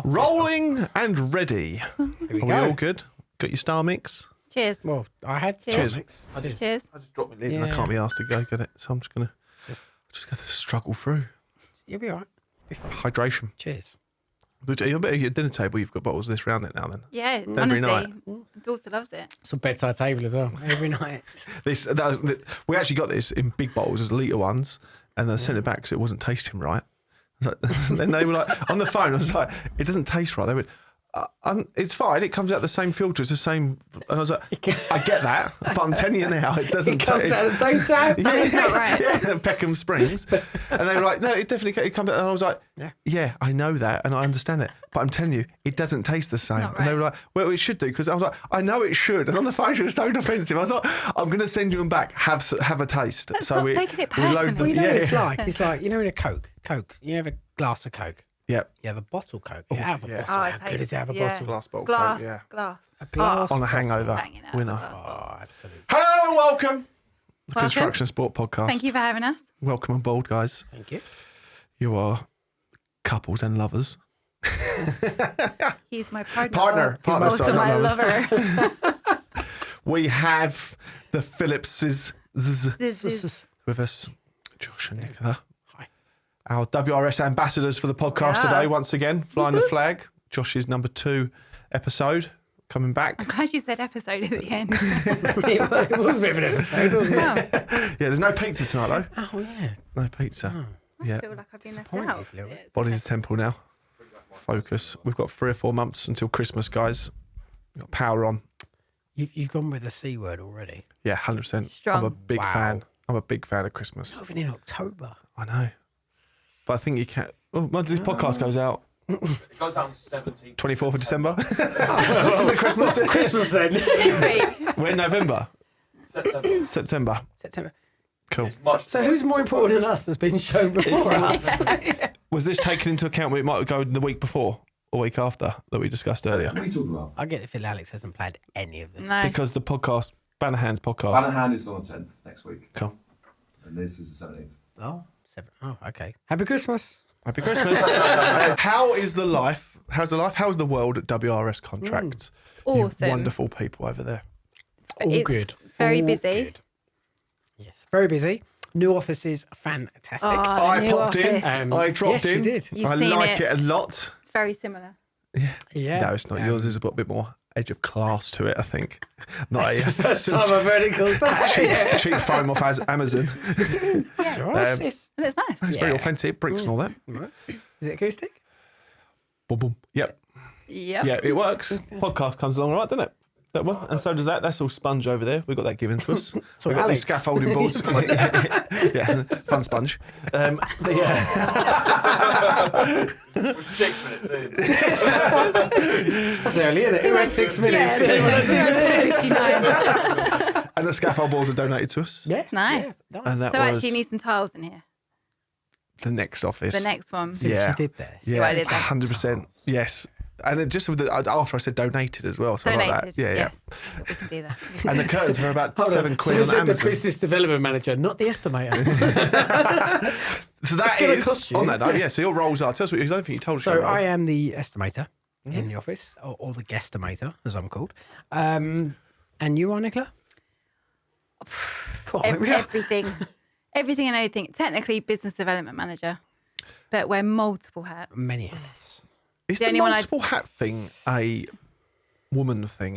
Rolling and ready. Here we Are we all good? Got your star mix? Cheers. Well, I had Cheers. Mix. I did. Cheers. I just dropped my lid and I can't be asked to go get it, so I'm just gonna struggle through. You'll be all right. Be fine. Hydration. Cheers. You're at your dinner table. You've got bottles of this round it now. Then Yeah, every honestly, night. daughter loves it. It's a bedside table as well. Every night. We actually got this in big bottles as litre ones, and I sent it back because it wasn't tasting right. I was like, and then they were like on the phone. I was like, it doesn't taste right. They went, it's fine. It comes out the same filter. It's the same. And I was like, I get that, but I'm telling you now, it doesn't. It comes out at the same time. Yeah, It's not right. Yeah, Peckham Springs, and they were like, no, it definitely comes out. And I was like, yeah, I know that, and I understand it, but I'm telling you, it doesn't taste the same. Not And they right. were like, well, it should do, because I was like, I know it should. And on the phone, she was so defensive. I was like, I'm going to send you them back. Have a taste. But stop taking it personally. Well, you know what it's like? It's like, you know, in a Coke, you have a glass of Coke. Yep. You have a bottle Coke. You have a bottle. Oh, How good is it to have a yeah. bottle? Glass bottle. Glass. Coke, yeah. Glass. A glass On a bottle. hangover Banging out winner. the glass bottle. Oh, absolutely. Hello and welcome. The Welcome. Construction Sport Podcast. Thank you for having us. Welcome on board, guys. Thank you. You are couples and lovers. He's my partner. Partner, He's also sorry, not my lovers. lover. We have the Phillipses This is with us, Josh and Nicola. Hi. Our WRS ambassadors for the podcast Yeah. today, once again, flying the flag. Josh's number 2 episode coming back. I'm glad you said episode at the end. It was a bit of an episode, wasn't it? Oh, Yeah, there's no pizza tonight, though. Oh, yeah. No pizza. Yeah, I feel like I've been left Disappointed, out. little Yeah, bit. it's body's okay. a temple now. Focus. We've got 3 or 4 months until Christmas, guys. We've got power on. You've gone with the C word already. Yeah, 100%. Strong. I'm a big Wow. fan. I'm a big fan of Christmas. Even in October. I know. But I think you can't. Well, when this podcast goes out, It goes down 17th. 24th of December. This is the Christmas. Christmas then. This week. We're in November. September. September. September. Cool. So who's more important than us has been shown before us? Was this taken into account when it might go the week before or week after that we discussed earlier? What are you talking about? I get the feel Alex hasn't planned any of this. No. Because the podcast, Bannerhands podcast. Bannerhand is on the 10th next week. Cool. And this is the 17th. Oh, 7. Oh, okay. Happy Christmas. Happy Christmas. How is the life? How's the life? How's the world at WRS Contracts? You Awesome. wonderful people over there. All It's good. very All busy. good. Yes, very busy. New office is fantastic. Oh, the I new popped in. office. I dropped yes, in. you did. You've I seen like it. it a lot. It's very similar. Yeah. No, it's not. Yours is a bit more edge of class to it, I think. Not That's a the first some time I've heard it called that. cheap foam off Amazon. That's all right. Um, And it's nice. It's very Yeah. authentic, bricks and all that. Is it acoustic? Boom, boom. Yep. Yep. Yeah, it works. Podcast comes along all right, doesn't it? That one, and so does that. That's all sponge over there. We've got that given to us. So We've got Alex. these scaffolding boards. Yeah, fun sponge. Yeah. We're 6 minutes in. That's early, isn't it? Who had 6 minutes? Yeah, And the scaffold boards are donated to us. Yeah. Nice. Yeah, And that So was actually you need some tiles in here. the next office. The next one. Yeah. She did that. Yeah, what I did there. 100%. Yes. And it just with the, after I said donated as well. So I like Donated. that. Yeah, Yes. But we can do that. yeah. And the curtains were about Hold on. £7 So you on said the Amazon. business development manager, not the estimator. So that gonna is cost you. on that note. Yeah. So your roles are. Tell us what I don't think you told us. So your role. I am the estimator in the office, or the guesstimator, as I'm called. And you are, Nicola? Come on, Everything. Everything and anything. Technically business development manager. But wear multiple hats. Many hats. Is the the only one multiple hat thing a woman thing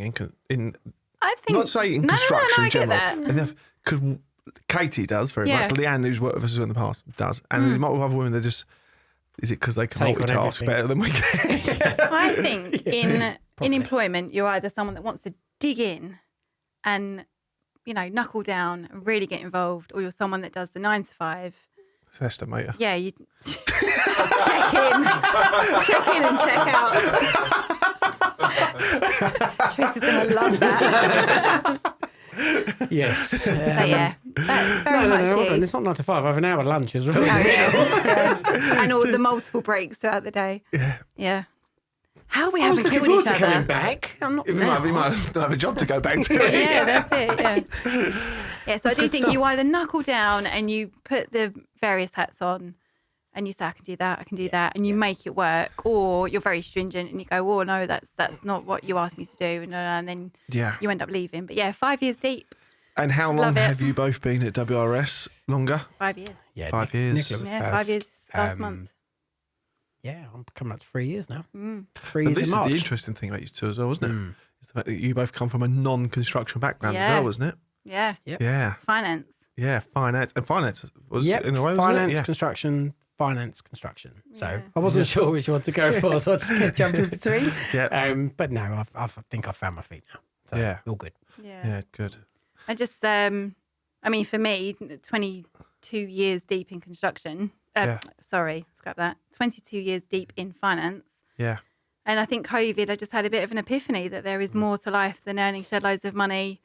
in I think not say in No, construction I in get general? that. And because Katie does very Yeah. much. Leanne, who's worked with us in the past, does. And multiple other women, they just. Is it because they can Take on multitask everything. better than we can? I think in Probably. employment, you're either someone that wants to dig in and, knuckle down and really get involved, or you're someone that does the 9 to 5. It's an estimator. Yeah, you check in and check out. Tracy's going to love that. Yes. So yeah, very No, much hold on. you. It's not 9 to 5. I have an hour lunch as well. Oh, yeah. And all the multiple breaks throughout the day. Yeah. How we I was haven't looking killed forward each to coming other. back. I'm not We now. might have a job to go back to. Yeah, that's it. Yeah. Yeah. So I do think you either knuckle down and you put the various hats on, and you say, I can do that, and you make it work, or you're very stringent and you go, oh no, that's not what you asked me to do, and then you end up leaving. But yeah, 5 years deep. And how long have you both been at WRS? Longer? 5 years. Yeah, 5 years. Nicola was first. 5 years last month. Yeah, I'm coming up to 3 years now. 3 And years this in is March. the interesting thing about you two as well, wasn't it? It's the fact that you both come from a non-construction background as well, wasn't it? Yeah. Yep. Yeah. Finance. Yeah, finance. And finance was Yep, in a way, wasn't finance, it? Yeah. construction, finance, construction. So Yeah. I wasn't sure which one to go for, so I just kept jumping between. Yeah. But no, I think I've found my feet now. So Yeah. all good. Yeah, good. I just, I mean, for me, 22 years deep in construction. Sorry, scrap that. 22 years deep in finance. Yeah. And I think COVID, I just had a bit of an epiphany that there is more to life than earning shed loads of money,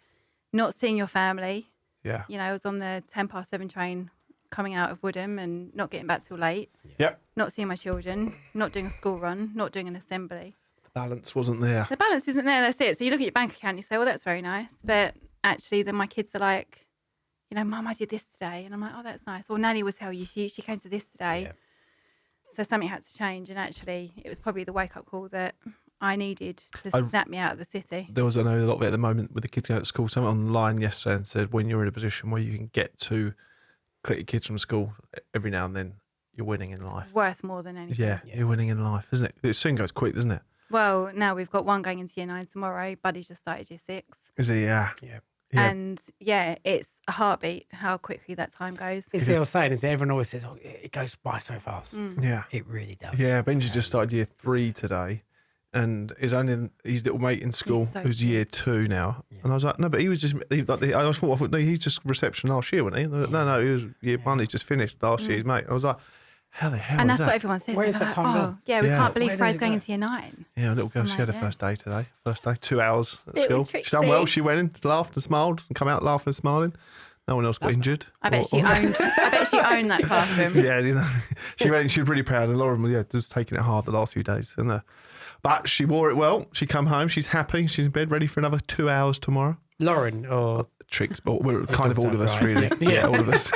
not seeing your family. Yeah. You know, I was on the 7:10 train coming out of Woodham and not getting back till late, Yep. not seeing my children, not doing a school run, not doing an assembly. The balance wasn't there. The balance isn't there, that's it. So you look at your bank account and you say, well, that's very nice. But actually then my kids are like, you know, Mum, I did this today. And I'm like, oh, that's nice. Or Nanny will tell you, she came to this today. Yeah. So something had to change. And actually it was probably the wake-up call that I needed to snap me out of the city. There was, I know, a lot of it at the moment with the kids going to school. Someone online yesterday and said when you're in a position where you can get to collect your kids from school every now and then, you're winning in life. Worth more than anything. Yeah, you're winning in life, isn't it? It soon goes quick, doesn't it? Well, now we've got one going into year 9 tomorrow. Buddy's just started year 6. Is it? Yeah. Yeah. Yeah. And yeah, it's a heartbeat how quickly that time goes. It's the old saying, is that everyone always says, oh, it goes by so fast. Yeah. It really does. Yeah, Benji just started year 3 today, and is only his little mate in school so who's cute. year 2 now. And I was like, no, but he was just. I thought, no, he's just reception last year, wasn't he? No, he was year 1. He just finished last year, his mate. I was like, how the hell? And is that's that? what everyone says. Where's They're that like, time oh, gone? yeah, we Yeah. can't believe Where does Freya's it going go? into year 9. Yeah, a little girl. I'm She had her like, first day today. First day, 2 hours at Little school. She done well. Trixie. She went in, laughed and smiled, and come out laughing and smiling. No one else got injured. I bet she owned that classroom. Yeah, you know, she went. She was really proud, and Lauren, just taking it hard the last few days. And but she wore it well. She come home. She's happy. She's in bed, ready for another 2 hours tomorrow. Lauren, or Tricks, but we're kind of doesn't all of us, sound really. right. Yeah, all of us.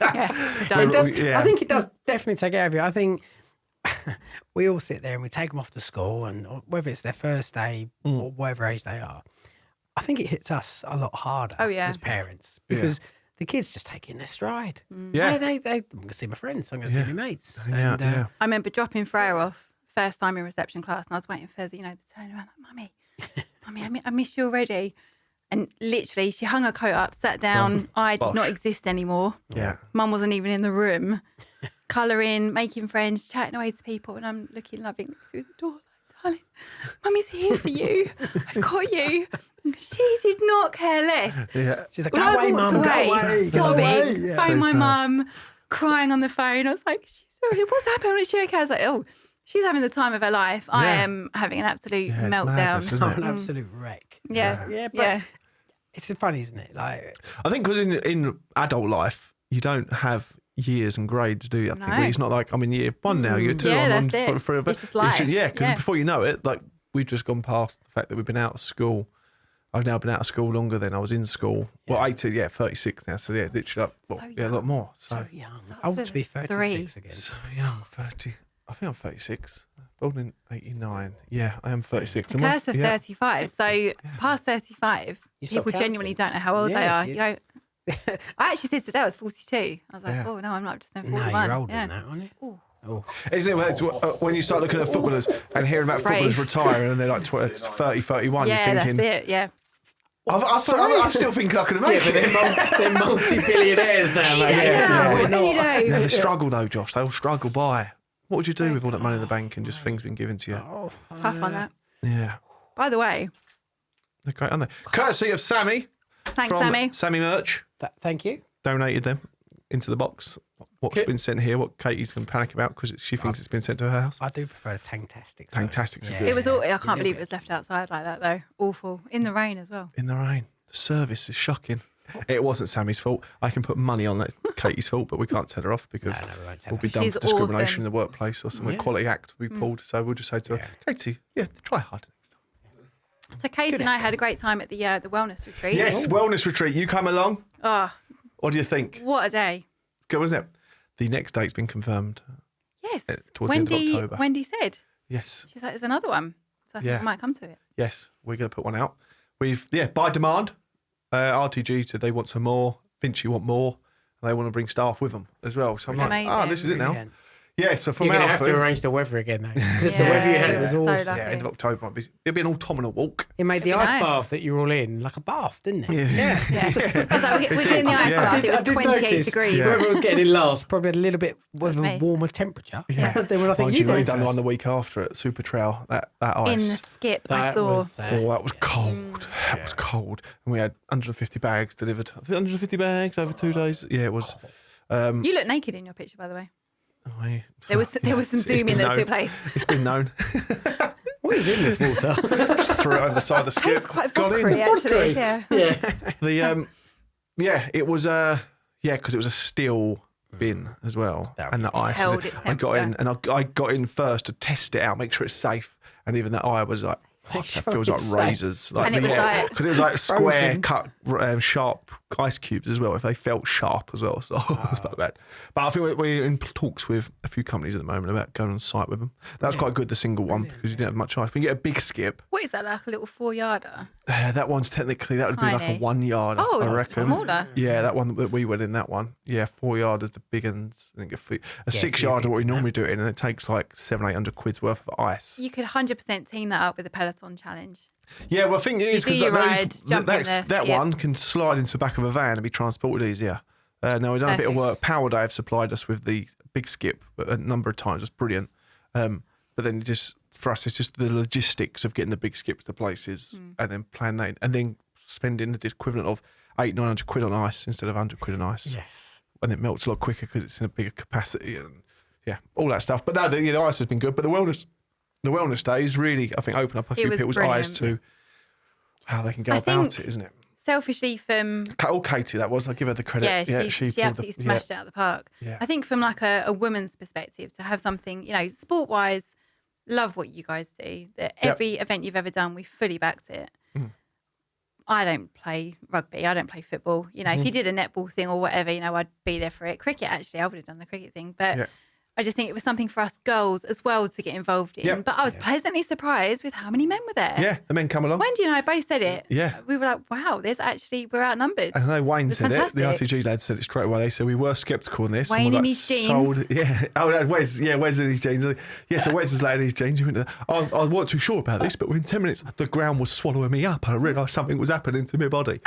Yeah, done. it does, Yeah. I think it does definitely take care of you. I think we all sit there and we take them off to school, and whether it's their first day or whatever age they are, I think it hits us a lot harder as parents because the kids just take in their stride. Yeah. They I'm going to see my friends, I'm going to see my mates. Yeah, And, yeah. I remember dropping Freya off first time in reception class, and I was waiting for the turn around like, Mummy, I miss you already. And literally, she hung her coat up, sat down. I did Bosh. not exist anymore. Yeah. Mum wasn't even in the room, colouring, making friends, chatting away to people, and I'm looking loving through the door, like, darling, Mummy's here for you. I've got you. She did not care less. Yeah. she's like, When go I away, walked mum, go away, away. sobbing, Yeah. phoned So my fair. mum, crying on the phone. I was like, she's sorry, what's happened? Is she okay? I was like, oh, she's having the time of her life. I Yeah. am having an absolute Yeah, it's meltdown. madness, isn't I'm it? an absolute wreck. Yeah. Yeah, but Yeah. it's funny, isn't it? Like, I think because in adult life, you don't have years and grades, do you? I think No. it's not like I'm in year 1 now, year 2, Yeah, I'm on that's it. for It's just life. yeah, because Yeah. before you know it, like we've just gone past the fact that we've been out of school. I've now been out of school longer than I was in school. Well, 18, 36 now. So yeah, literally, So a lot young. more. so So, young. Starts I want with to be a 36 3. again. so young, 30. I think I'm 36. Born in 89. Yeah, I am 36. The Am I? curse of Yeah. 35. So past 35, You stop people genuinely don't know how old Yeah, they are. you- You go, I actually said today I was 42. I was like, Yeah. oh, no, I'm not just No, 41. you're older yeah. than that, aren't you? Ooh. Oh, Isn't it when you start looking at footballers and hearing about footballers Brave. retiring and they're like 30, 31, Yeah, you're that's thinking, it. Yeah. I'm still thinking I could make yeah, but it. they're multi-billionaires now, mate. Yeah, we're not. Yeah, the struggle though, Josh. They'll struggle by. What would you do with all that money in the bank and just things being given to you? Oh, Tough on that. Yeah, By the way, they're great, aren't they? Courtesy of Sammy thanks, from Sammy. Sammy Merch. Thank you. Donated them into the box. What's Good. been sent here? What Katie's going to panic about because she thinks it's been sent to her house. I do prefer the Tangtastic. Tangtastic's good. It was all, I can't Little believe it bit. was left outside like that, though. Awful. In the rain as well. In the rain. The service is shocking. It wasn't Sammy's fault. I can put money on that Katie's fault, but we can't tell her off because No, we won't tell we'll her. be done She's for discrimination awesome. in the workplace or some Yeah. Equality Act will be pulled. So we'll just say to her, Katie, try harder next time. So Casey and I had a great time at the wellness retreat. Yes, wellness retreat. You come along. Oh, What do you think? what a day. It's good, wasn't it? the next date's been confirmed. Yes. Towards the end of October. Wendy said. Yes. She's like, there's another one. So I think we might come to it. Yes, we're going to put one out. By demand, RTG said they want some more. Vinci want more. And they want to bring staff with them as well. So I'm like, this is it now. Brilliant. Yeah, so from You're going to our have to arrange the weather again, though. Because the weather you had was so awesome. lucky. end of October, it'll be an autumnal walk. It made the It'd be ice nice. bath that you were all in like a bath, didn't it? Yeah. I was like, we're doing the ice bath. It was 28 degrees. Whoever was getting in last probably had a little bit of a warmer temperature. Yeah. Then when I think Mind you you, we went done the one first. the week after at Super Trail, that ice. In the skip, I That saw. was, that was cold. That was cold. And we had 150 bags delivered. 150 bags over 2 days. Yeah, it was. You look naked in your picture, by the way. I- There was some zoom in been that known. took place. It's been known. What is in this water? Just threw it over the side of the skip. Tastes quite Got in. vodka actually. Yeah. Yeah. It was because it was a steel bin as well, That and the ice. held its I got in, temperature. and I got in first to test it out, make sure it's safe, and even that eye was like. Make That sure feels like it's safe. razors, And it was like- because it was like square Frozen. cut, sharp ice cubes as well. If they felt sharp as well, so it was quite bad. But I think we're in talks with a few companies at the moment about going on site with them. That was quite good, the single one, because you didn't have much ice. But you get a big skip. What is that, like a little 4-yarder? That one's technically that would be like a Tiny. 1 yard. Oh, I it's reckon. smaller. Yeah, that one that we went in. That one. Yeah, 4 yarders, the big ones. I think a 6 yarder, few what we big normally do it in, and it takes like 700-800 quid's worth of ice. You could 100% team that up with the Peloton challenge. Yeah, well, I think it is You do because your ride, jump in there, that skip. one can slide into the back of a van and be transported easier. Now, we've done a bit of work. Power Day have supplied us with the big skip a number of times. It's brilliant. But then for us, it's just the logistics of getting the big skip to places and then plan that and then spending the equivalent of 800-900 quid on ice instead of 100 quid on ice. Yes. And it melts a lot quicker because it's in a bigger capacity and all that stuff. But no, the ice has been good. But the wellness days really, I think, open up a few was people's brilliant. eyes to how they can go I about think- it, isn't it? Selfishly from... Oh, Katie, that was. I give her the credit. she pulled absolutely smashed it out of the park. Yeah. I think from like a woman's perspective, to have something, sport-wise, love what you guys do. That every event you've ever done, we fully backed it. I don't play rugby. I don't play football. If you did a netball thing or whatever, I'd be there for it. Cricket, actually, I would have done the cricket thing. But I just think it was something for us girls as well to get involved in. Yep. But I was pleasantly surprised with how many men were there. Yeah, the men come along. Wendy and I both said it. Yeah. We were like, wow, we're outnumbered. I know Wayne It's said it. The fantastic. RTG lads said it straight away. They said we were sceptical on this. Wayne and we're in like, his jeans. sold. Yeah. Oh, no, Wes. Yeah, Wes in his jeans. Yeah, so Wes was laying in his jeans. He went, I wasn't too sure about this, but within 10 minutes, the ground was swallowing me up, and I realised something was happening to my body.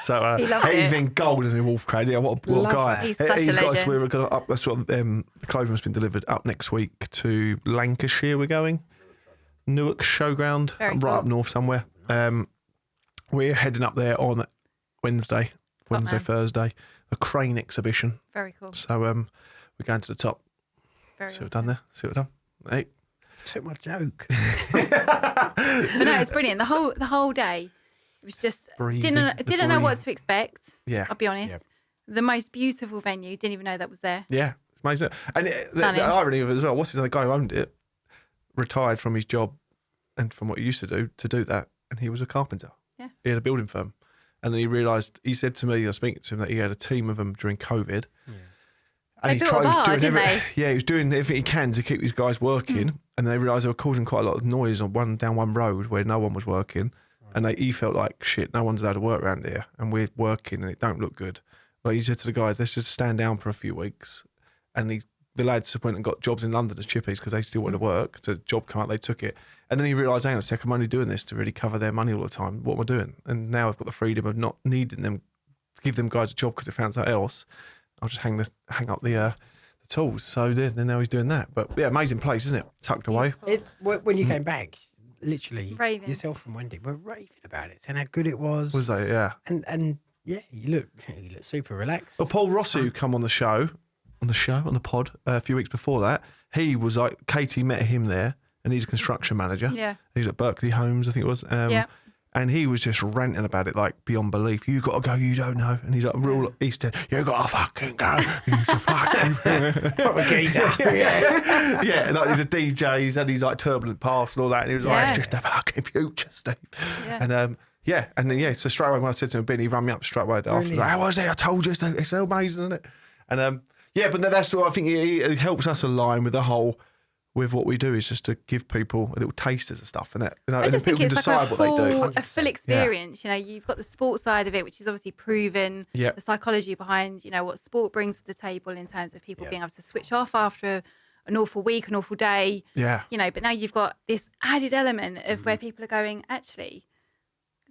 So He loved he's it. been golden in Wolf Crane. Yeah, what a Love guy. that. He's such a got us. legend. We're going up. That's what the clothing has been delivered up next week to Lancashire. We're going Newark Showground, Very right up cool. north somewhere. We're heading up there on Wednesday, man. Thursday, a crane exhibition. Very cool. So we're going to the top. Very See what we've done there. See what we've done. Hey. Took my joke. But no, it's brilliant. The whole day, it was just Breathing, didn't know what to expect. Yeah. I'll be honest. Yep. The most beautiful venue. Didn't even know that was there. Yeah, it's amazing. And the Stunning. irony of it as well, what's his name? The guy who owned it retired from his job and from what he used to do that. And he was a carpenter. Yeah. He had a building firm. And then he realised, he said to me, I was speaking to him, that he had a team of them during COVID. And They built a bar, doing didn't they? Yeah, he was doing everything he can to keep these guys working. And they realised they were causing quite a lot of noise down one road where no one was working. And he felt like, shit, no one's allowed to work around here. And we're working and it don't look good. Like he said to the guys, let's just stand down for a few weeks. And the lads went and got jobs in London as chippies because they still wanted to work. So the job came out, they took it. And then he realised, hang on a sec, I'm only doing this to really cover their money all the time. What am I doing? And now I've got the freedom of not needing them to give them guys a job because they found something else. I'll just hang up the tools. So then now he's doing that. But yeah, amazing place, isn't it? Tucked away. When you came back, literally, Raving. yourself and Wendy were raving about it, saying how good it was. Was they? Yeah. And yeah, you look super relaxed. Well, Paul Rossi, who come on the pod a few weeks before that, he was like, Katie met him there, and he's a construction manager. Yeah. He was at Berkeley Homes, I think it was. Yeah. And he was just ranting about it like beyond belief. You got to go, you don't know. And he's like, real East End, you got to fucking go. You fucking. yeah, like he's a DJ, he's had these like turbulent past and all that. And he was like, Yeah. it's just the fucking future, Steve. Yeah. And then so straight away when I said to him, Ben, he rang me up straight away after. He was like, how was it? I told you, it's so amazing, isn't it? And Yeah, but that's what I think it helps us align with the whole. With what we do is just to give people a little tasters of stuff, and that I just think people can it's like decide what they do. a full experience. You know, you've got the sports side of it, which is obviously proven. Yep. The psychology behind, what sport brings to the table in terms of people being able to switch off after an awful week, an awful day. Yeah. But now you've got this added element of where people are going, actually,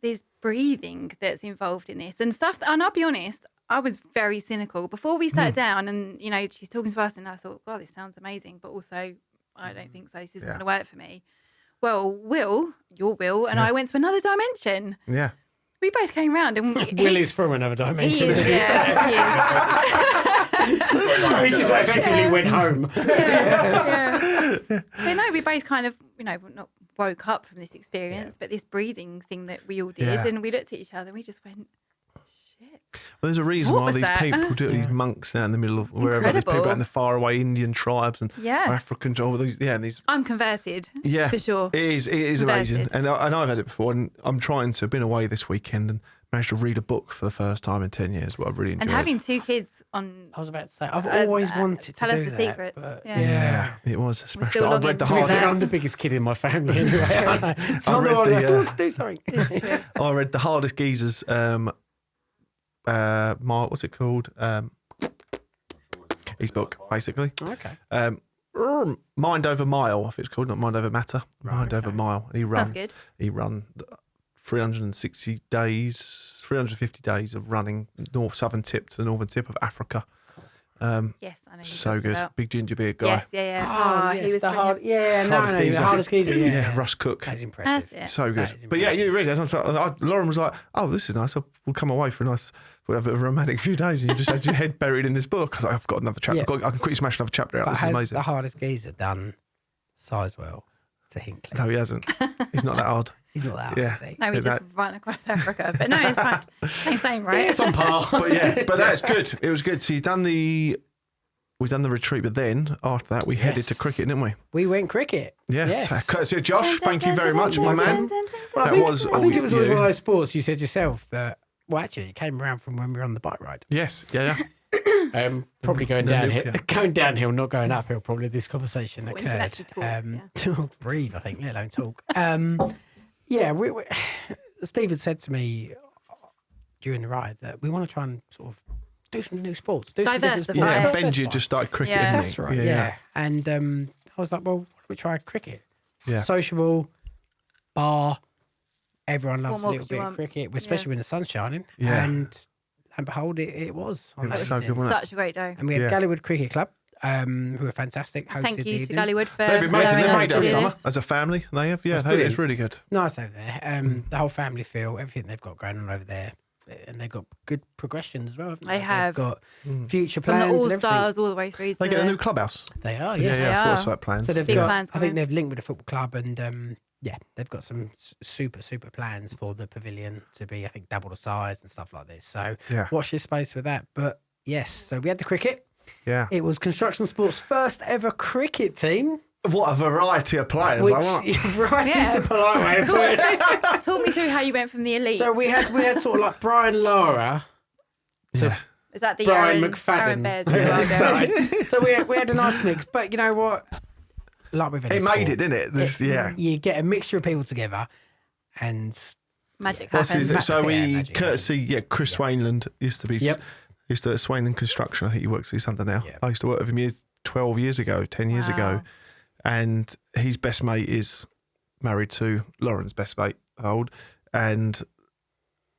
there's breathing that's involved in this and stuff. And I'll be honest, I was very cynical before we sat down, and she's talking to us, and I thought, God, this sounds amazing, but also, I don't think so. This isn't going to work for me. Well, your Will, and I went to another dimension. Yeah. We both came round, and Will is from another dimension. He is, yeah. So he just effectively went home. Yeah. So no, we both kind of, not woke up from this experience, but this breathing thing that we all did, and we looked at each other, and we just went, shit. Well, there's a reason why these people do these monks down in the middle of wherever. These people out in the faraway Indian tribes and African all these. Yeah, and these. I'm converted. Yeah, for sure. It is amazing, and I've had it before, and I'm trying to. Been away this weekend and managed to read a book for the first time in 10 years. What I've really enjoyed. And having 2 kids on. I was about to say, I've always wanted to tell do us the that, secret. Yeah, it was a special. I read the hardest. hardest. I'm the biggest kid in my family anyway. So I'm the one that wants to do something. I read The Hardest Geezers. What's it called? His book, basically. Okay. Mind Over Mile, I think it's called, not Mind Over Matter. Mind Over Mile. And he run 360 days, 350 days of running southern tip to the northern tip of Africa. Yes, I know. So good. About. Big ginger beard guy. Yes, yeah. Yes, he was the brilliant. the hardest geezer. Yeah, Russ Cook. That's impressive. That's it. So good. But yeah, you read it. Lauren was like, "Oh, this is nice. We'll come away for a nice, we'll have a bit of a romantic few days." And you just had your head buried in this book. I was like, "I've got another chapter. I can quickly smash another chapter out. But this is has amazing." the hardest geezer done Sizewell to Hinckley? No, he hasn't. He's not that hard. He's not that hard, is he? No, we just run across Africa. But no, it's fine. Same, right? It's on par. But that's good. It was good. So we've done the retreat, but then after that we headed to cricket, didn't we? We went cricket. Yeah. Yes. So, courtesy of Josh, thank you very much, my man. Well, I think it was always one of those sports you said yourself that, well, actually, it came around from when we were on the bike ride. Yes. Yeah. Probably going downhill. Going downhill, not going uphill, probably this conversation When you can occurred. actually talk, Breathe, I think, let alone talk. We Steve had said to me during the ride that we want to try and sort of do some new sports. Diversify. Yeah, Benji just started cricket, didn't he? That's right, yeah. And I was like, well, why don't we try cricket? Yeah. Sociable, bar, everyone loves a more little could you bit of want? cricket, especially when the sun's shining. Yeah. And behold, it was. It was so good, wasn't it? Such a great day. And we had Gallywood Cricket Club, who were fantastic. Hosted Thank the you to evening. Gallywood for They've been amazing. They allowing made us it to do summer this. as a family. They have. Yeah, brilliant. it's really good. Nice over there. The whole family feel, everything they've got going on over there. And they've got good progression as well, haven't they? They have. They've got future From plans. the and All-Stars all the way through to They get a new clubhouse. They are, Yeah, yes. yeah. They are. Foresight plans. So they've Big got, plans I think coming. they've linked with the football club and they've got some super plans for the pavilion to be, I think, double the size and stuff like this. So watch this space with that. But yes, so we had the cricket. Yeah. It was Construction Sports' first ever cricket team. What a variety of players. Which, I want. variety's a polite way of putting it. Talk me through how you went from the elite. So we had sort of like Brian Lara. So Is that the Brian Aaron McFadden. Bears we are going? So we had a nice mix. But you know what? Like with any It sport, made it, didn't it? You get a mixture of people together and Magic What's happens. his, so we magic courtesy, Chris Swainland used to be, used to at Swainland Construction. I think he works at his under now. Yep. I used to work with him 12 years ago, 10 years ago, and his best mate is married to Lauren's best mate, old, and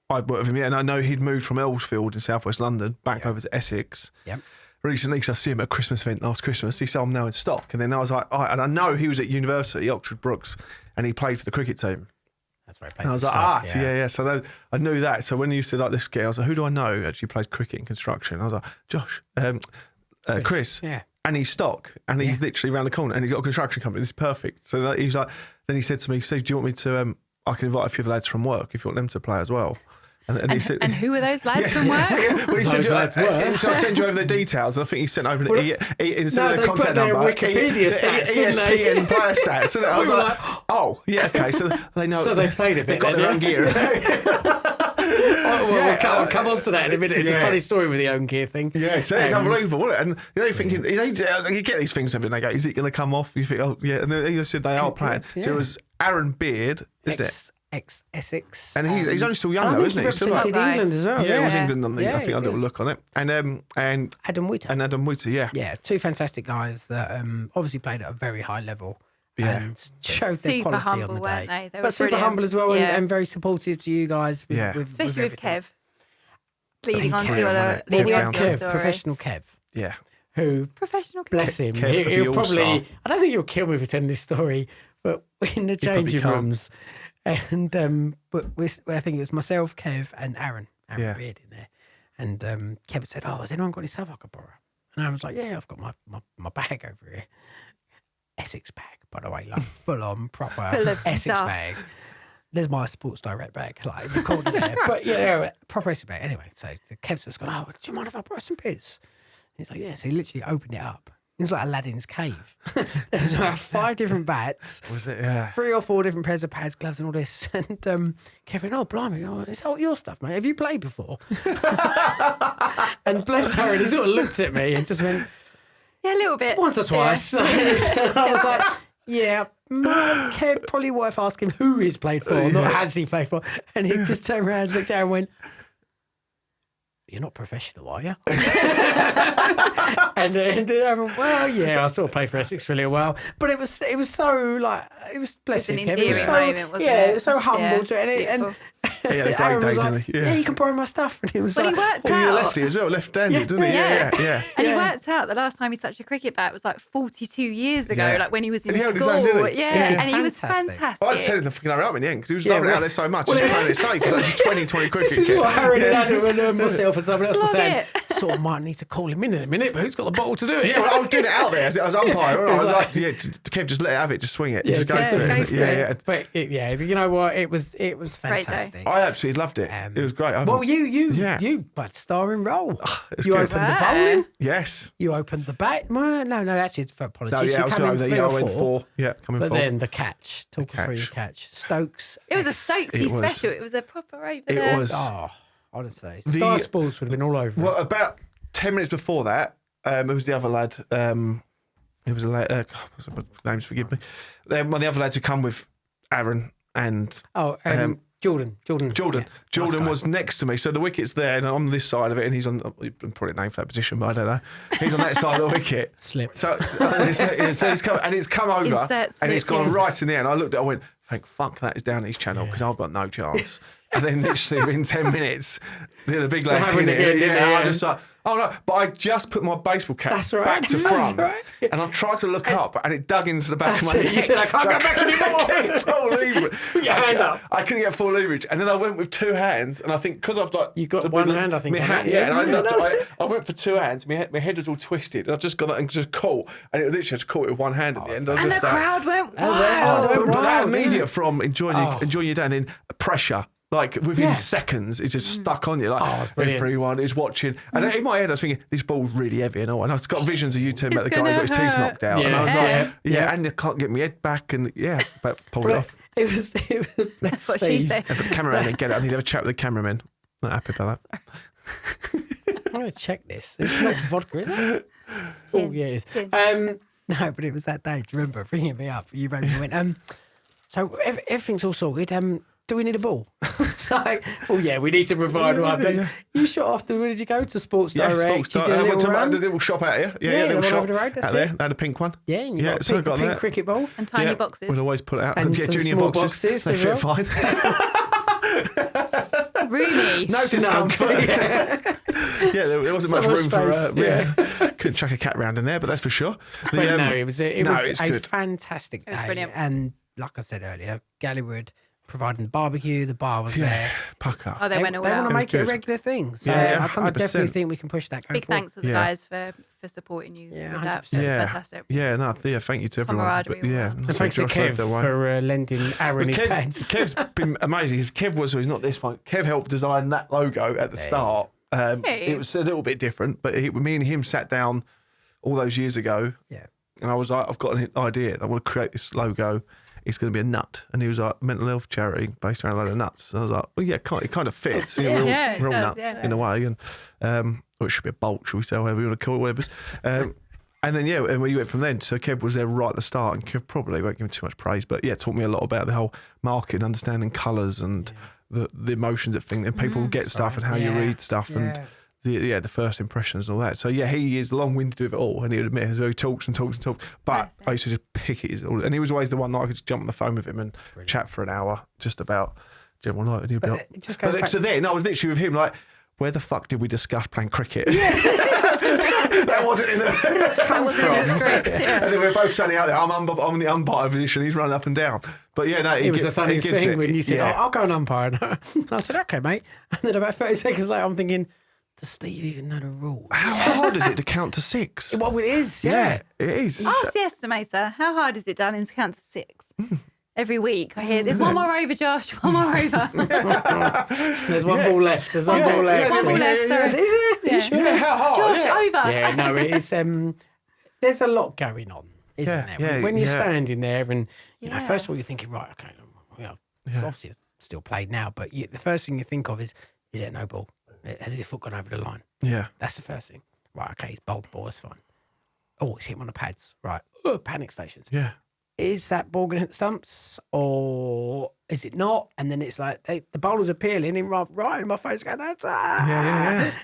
I worked with him, and I know he'd moved from Earlsfield in southwest London back over to Essex. Yep. Recently, because I see him at a Christmas event last Christmas, he said, I'm now in stock. And then I was like, and I know he was at university, Oxford Brookes, and he played for the cricket team. that's right. And I was like, yeah. So I knew that. So when you said like this guy, I was like, who do I know actually plays cricket and construction? I was like, Josh, Chris. Yeah. And he's stock, and he's literally around the corner, and he's got a construction company. This is perfect. So he was like, then he said to me, Steve, do you want me to, I can invite a few of the lads from work if you want them to play as well. And he said, And who are those lads from work? well, he said, Those lads were. so I'll send you over the details. I think he sent over instead of they the put contact their number, Wikipedia stats, didn't they? ESPN player stats. And I was We were like, oh, yeah, okay. So they know. So they played a bit They've got then, their own gear. We'll come on to that in a minute. It's a funny story with the own gear thing. Yeah, so it's unbelievable, isn't it? And you're thinking, you get these things every day. Go, is it going to come off? You think, oh yeah, and then you said they are playing. Yeah. So it was Aaron Beard, isn't it? Essex, and he's only still young though, isn't he? He's still represented England as well. Yeah, it was England. I think I had a little look on it. And Adam Witter. Yeah, two fantastic guys that obviously played at a very high level. Yeah. And showed their quality on the day. Weren't they? But super humble as well, and very supportive to you guys. Especially with Kev. Leading on Kev, to other we had the Kev, story. professional Kev. Yeah. Who, professional Kev. bless him, Kev, he'll the probably, all-star. I don't think he'll kill me for telling this story, but we're in the changing can't. rooms. And I think it was myself, Kev, and Aaron Beard in there. And Kev said, "Oh, has anyone got any stuff I could borrow?" And I was like, "Yeah, I've got my bag over here." Essex bag, by the way, like full on proper Full of Essex stuff. bag. There's my Sports Direct bag, like in the corner there. But yeah, proper Essex bag. Anyway, so Kev's just gone, "Oh, do you mind if I borrow some bits?" He's like, "Yeah." So he literally opened it up. It was like Aladdin's cave. There was about 5 different bats. Was it? Yeah. 3 or 4 different pairs of pads, gloves, and all this. And Kevin, "Oh, blimey, it's all your stuff, mate. Have you played before?" And bless her, and he sort of looked at me and just went, Yeah, a little bit. "Once or twice." Yeah. I was like, "Yeah, Kev, probably worth asking who he's played for, not has he played for." And he just turned around, looked at her and went, "You're not professional, are you?" and I went, "Well, yeah, I sort of played for Essex for a little while, but it was so like it was blessing. an Kev. It was endearing so moment, wasn't yeah, it? it was so humble Yeah, to it, and beautiful. He had a great Aaron day, was didn't like, he? "Yeah, you can borrow my stuff," and he was Well, like, he worked He was a out. lefty as well, left-handed, didn't he? Yeah. Yeah. And he Yeah. worked out the last time he touched a cricket bat was like 42 years ago, Yeah. like when he was in And he held his school. own, didn't he? Yeah, and he was Fantastic. fantastic. I'd tell him to fucking hurry up in the end because he was Yeah, loving it well- out there so much. He's playing it safe. It's actually 20 cricket "This is kit. what Aaron and Adam and myself and someone else were Slog saying. it. Sort of might need to call him in a minute, but who's got the ball to do it?" Yeah, well, I was doing it out there. I was umpire. Yeah. I was It like, was Kev, just let it have it. Just swing it. Yeah, just go just for go it. for Yeah. it. But you know what? It was Great day. fantastic. I absolutely loved it. It was great. Well, you Yeah. but starring role. it's You good. opened the Wow. bowling. Yes. You opened the bat. No, actually, it's for apologies. No, yeah, you I was come going in over there. 3 Yeah, I or went 4. Yeah, coming But 4. then the catch. Talk us through the catch. Stokes. It was a X. Stokesy It was. special. It was a proper over It there. was. Oh, honestly, The- Star Sports would have been all over. Well, it. about 10 minutes before that, it was the other lad. It was a lad. Names, forgive me. One of the other lads who come with Aaron and Jordan. Jordan. Yeah, Jordan nice guy. was next to me. So the wicket's there, and I'm on this side of it, and he's on. I'm probably named for that position, but I don't know. He's on that side of the wicket. Slip. So it's come over, Insert and it's slip, gone yeah. right in the end. I looked at it, I went, thank fuck that is down East Channel because I've got no chance. And then literally within 10 minutes, the big lads having hit it it. again, Yeah, yeah. I just like, oh no. But I just put my baseball cap That's right. back to That's front. right. And I've tried to look up and it dug into the back of my That's it. neck. You said, "I can't So go back anymore." I couldn't get full leverage. Put your hand up. I couldn't get full leverage. And then I went with 2 hands. And I think because I've got... You got one hand, I think, My on hand, that, yeah. yeah. And I went for 2 hands. My head was all twisted. And I just got that and just caught. And it literally just caught it with one hand at the end. I was And the just like, crowd went Oh, wild. wow. but that Wild, immediate yeah. from enjoying your day and then pressure. Like within seconds, it just stuck on you. Like it's brilliant. everyone is watching, and in my head, I was thinking, "This ball's really heavy," and all. And I've got visions of you telling about the guy who got his teeth knocked out, and I was like, Yeah. and I can't get my head back, and but pulled it off. It was That's what she said. Yeah, but the cameraman didn't get it. I need to have a chat with the cameraman. Not happy about that. I'm going to check this. It's not vodka, is it? Oh, yeah, it is. Gin. No, but it was that day. Do you remember bringing me up? You rang me and went, so everything's all sorted. Do we need a ball? It's like, oh, yeah, we need to provide one. Yeah. You shot after, where did you go? To Sports Yeah, Direct? sports. You did a I went little to run? the little shop out here. Yeah, Yeah, the little one shop over the road, that's out there. it. They had a pink one. Yeah, and you got so I a got pink that. cricket ball. And tiny Yeah, boxes. We'll always put it out. And Yeah, some junior small boxes. boxes They as fit well. fine. Roomy. No discomfort. Yeah, there wasn't much So much room for space, couldn't chuck a cat round in there, but that's for sure. But no, it was it's a good. fantastic It was day. brilliant. And like I said earlier, Gallywood providing the barbecue, the bar was there. Pucker. Oh, they went all They want out. to make it a good. regular thing. So Yeah, I definitely 100%. think we can push that going Big forward. thanks to the Yeah. guys for supporting you Yeah, with that. 100%. It's Yeah. fantastic. Yeah, no, thank you to everyone. Camaraderie all round. And thanks to Josh Kev led the way. for lending Aaron his pads. Kev's been amazing. Kev was, so he's not this one. Kev helped design that logo at the start. It was a little bit different, but me and him sat down all those years ago, Yeah. and I was like, I've got an idea. I want to create this logo it's going to be a nut. And he was like, mental health charity based around a load of nuts. So I was like, well, yeah, it kind of fits. You know, we're all nuts in a way. And or it should be a bolt, should we say, however you want to call it, whatever. And then, and we went from then. So Kev was there right at the start, and Kev probably won't give him too much praise, but taught me a lot about the whole marketing, understanding colours and the emotions of things, and people get stuff and how you read stuff and the first impressions and all that. So he is long-winded with it all, and he would admit, so he talks and talks and talks. But I used to just pick it, and he was always the one that I could just jump on the phone with him and chat for an hour just about general life. And he'd be like, so then I was literally with him like, where the fuck did we discuss playing cricket? That wasn't in the script. Yeah. And then we're both standing out there. I'm in the umpire position. He's running up and down. But it was a funny thing when you said, I'll go and umpire. And I said, okay, mate. And then about 30 seconds later, I'm thinking, does Steve even know the rules? How hard is it to count to 6? Well, it is, yeah. It is. Ask the estimator, how hard is it, darling, to count to 6? Every week I hear, there's one more over, Josh, one more over. There's one ball left. There's one ball left. One ball left. Is it? Yeah. Sure? Yeah, how hard? Josh, over. Yeah, no, it is. There's a lot going on, isn't there? When you're standing there and, you know, first of all, you're thinking, right, okay, obviously it's still played now, but the first thing you think of is it a no ball? Has his foot gone over the line? Yeah. That's the first thing. Right, okay, he's bowled the ball, that's fine. Oh, he's hit him on the pads. Right. Panic stations. Yeah. Is that ball going to hit the stumps or is it not? And then it's like the bowlers are peeling in right in my face going, that's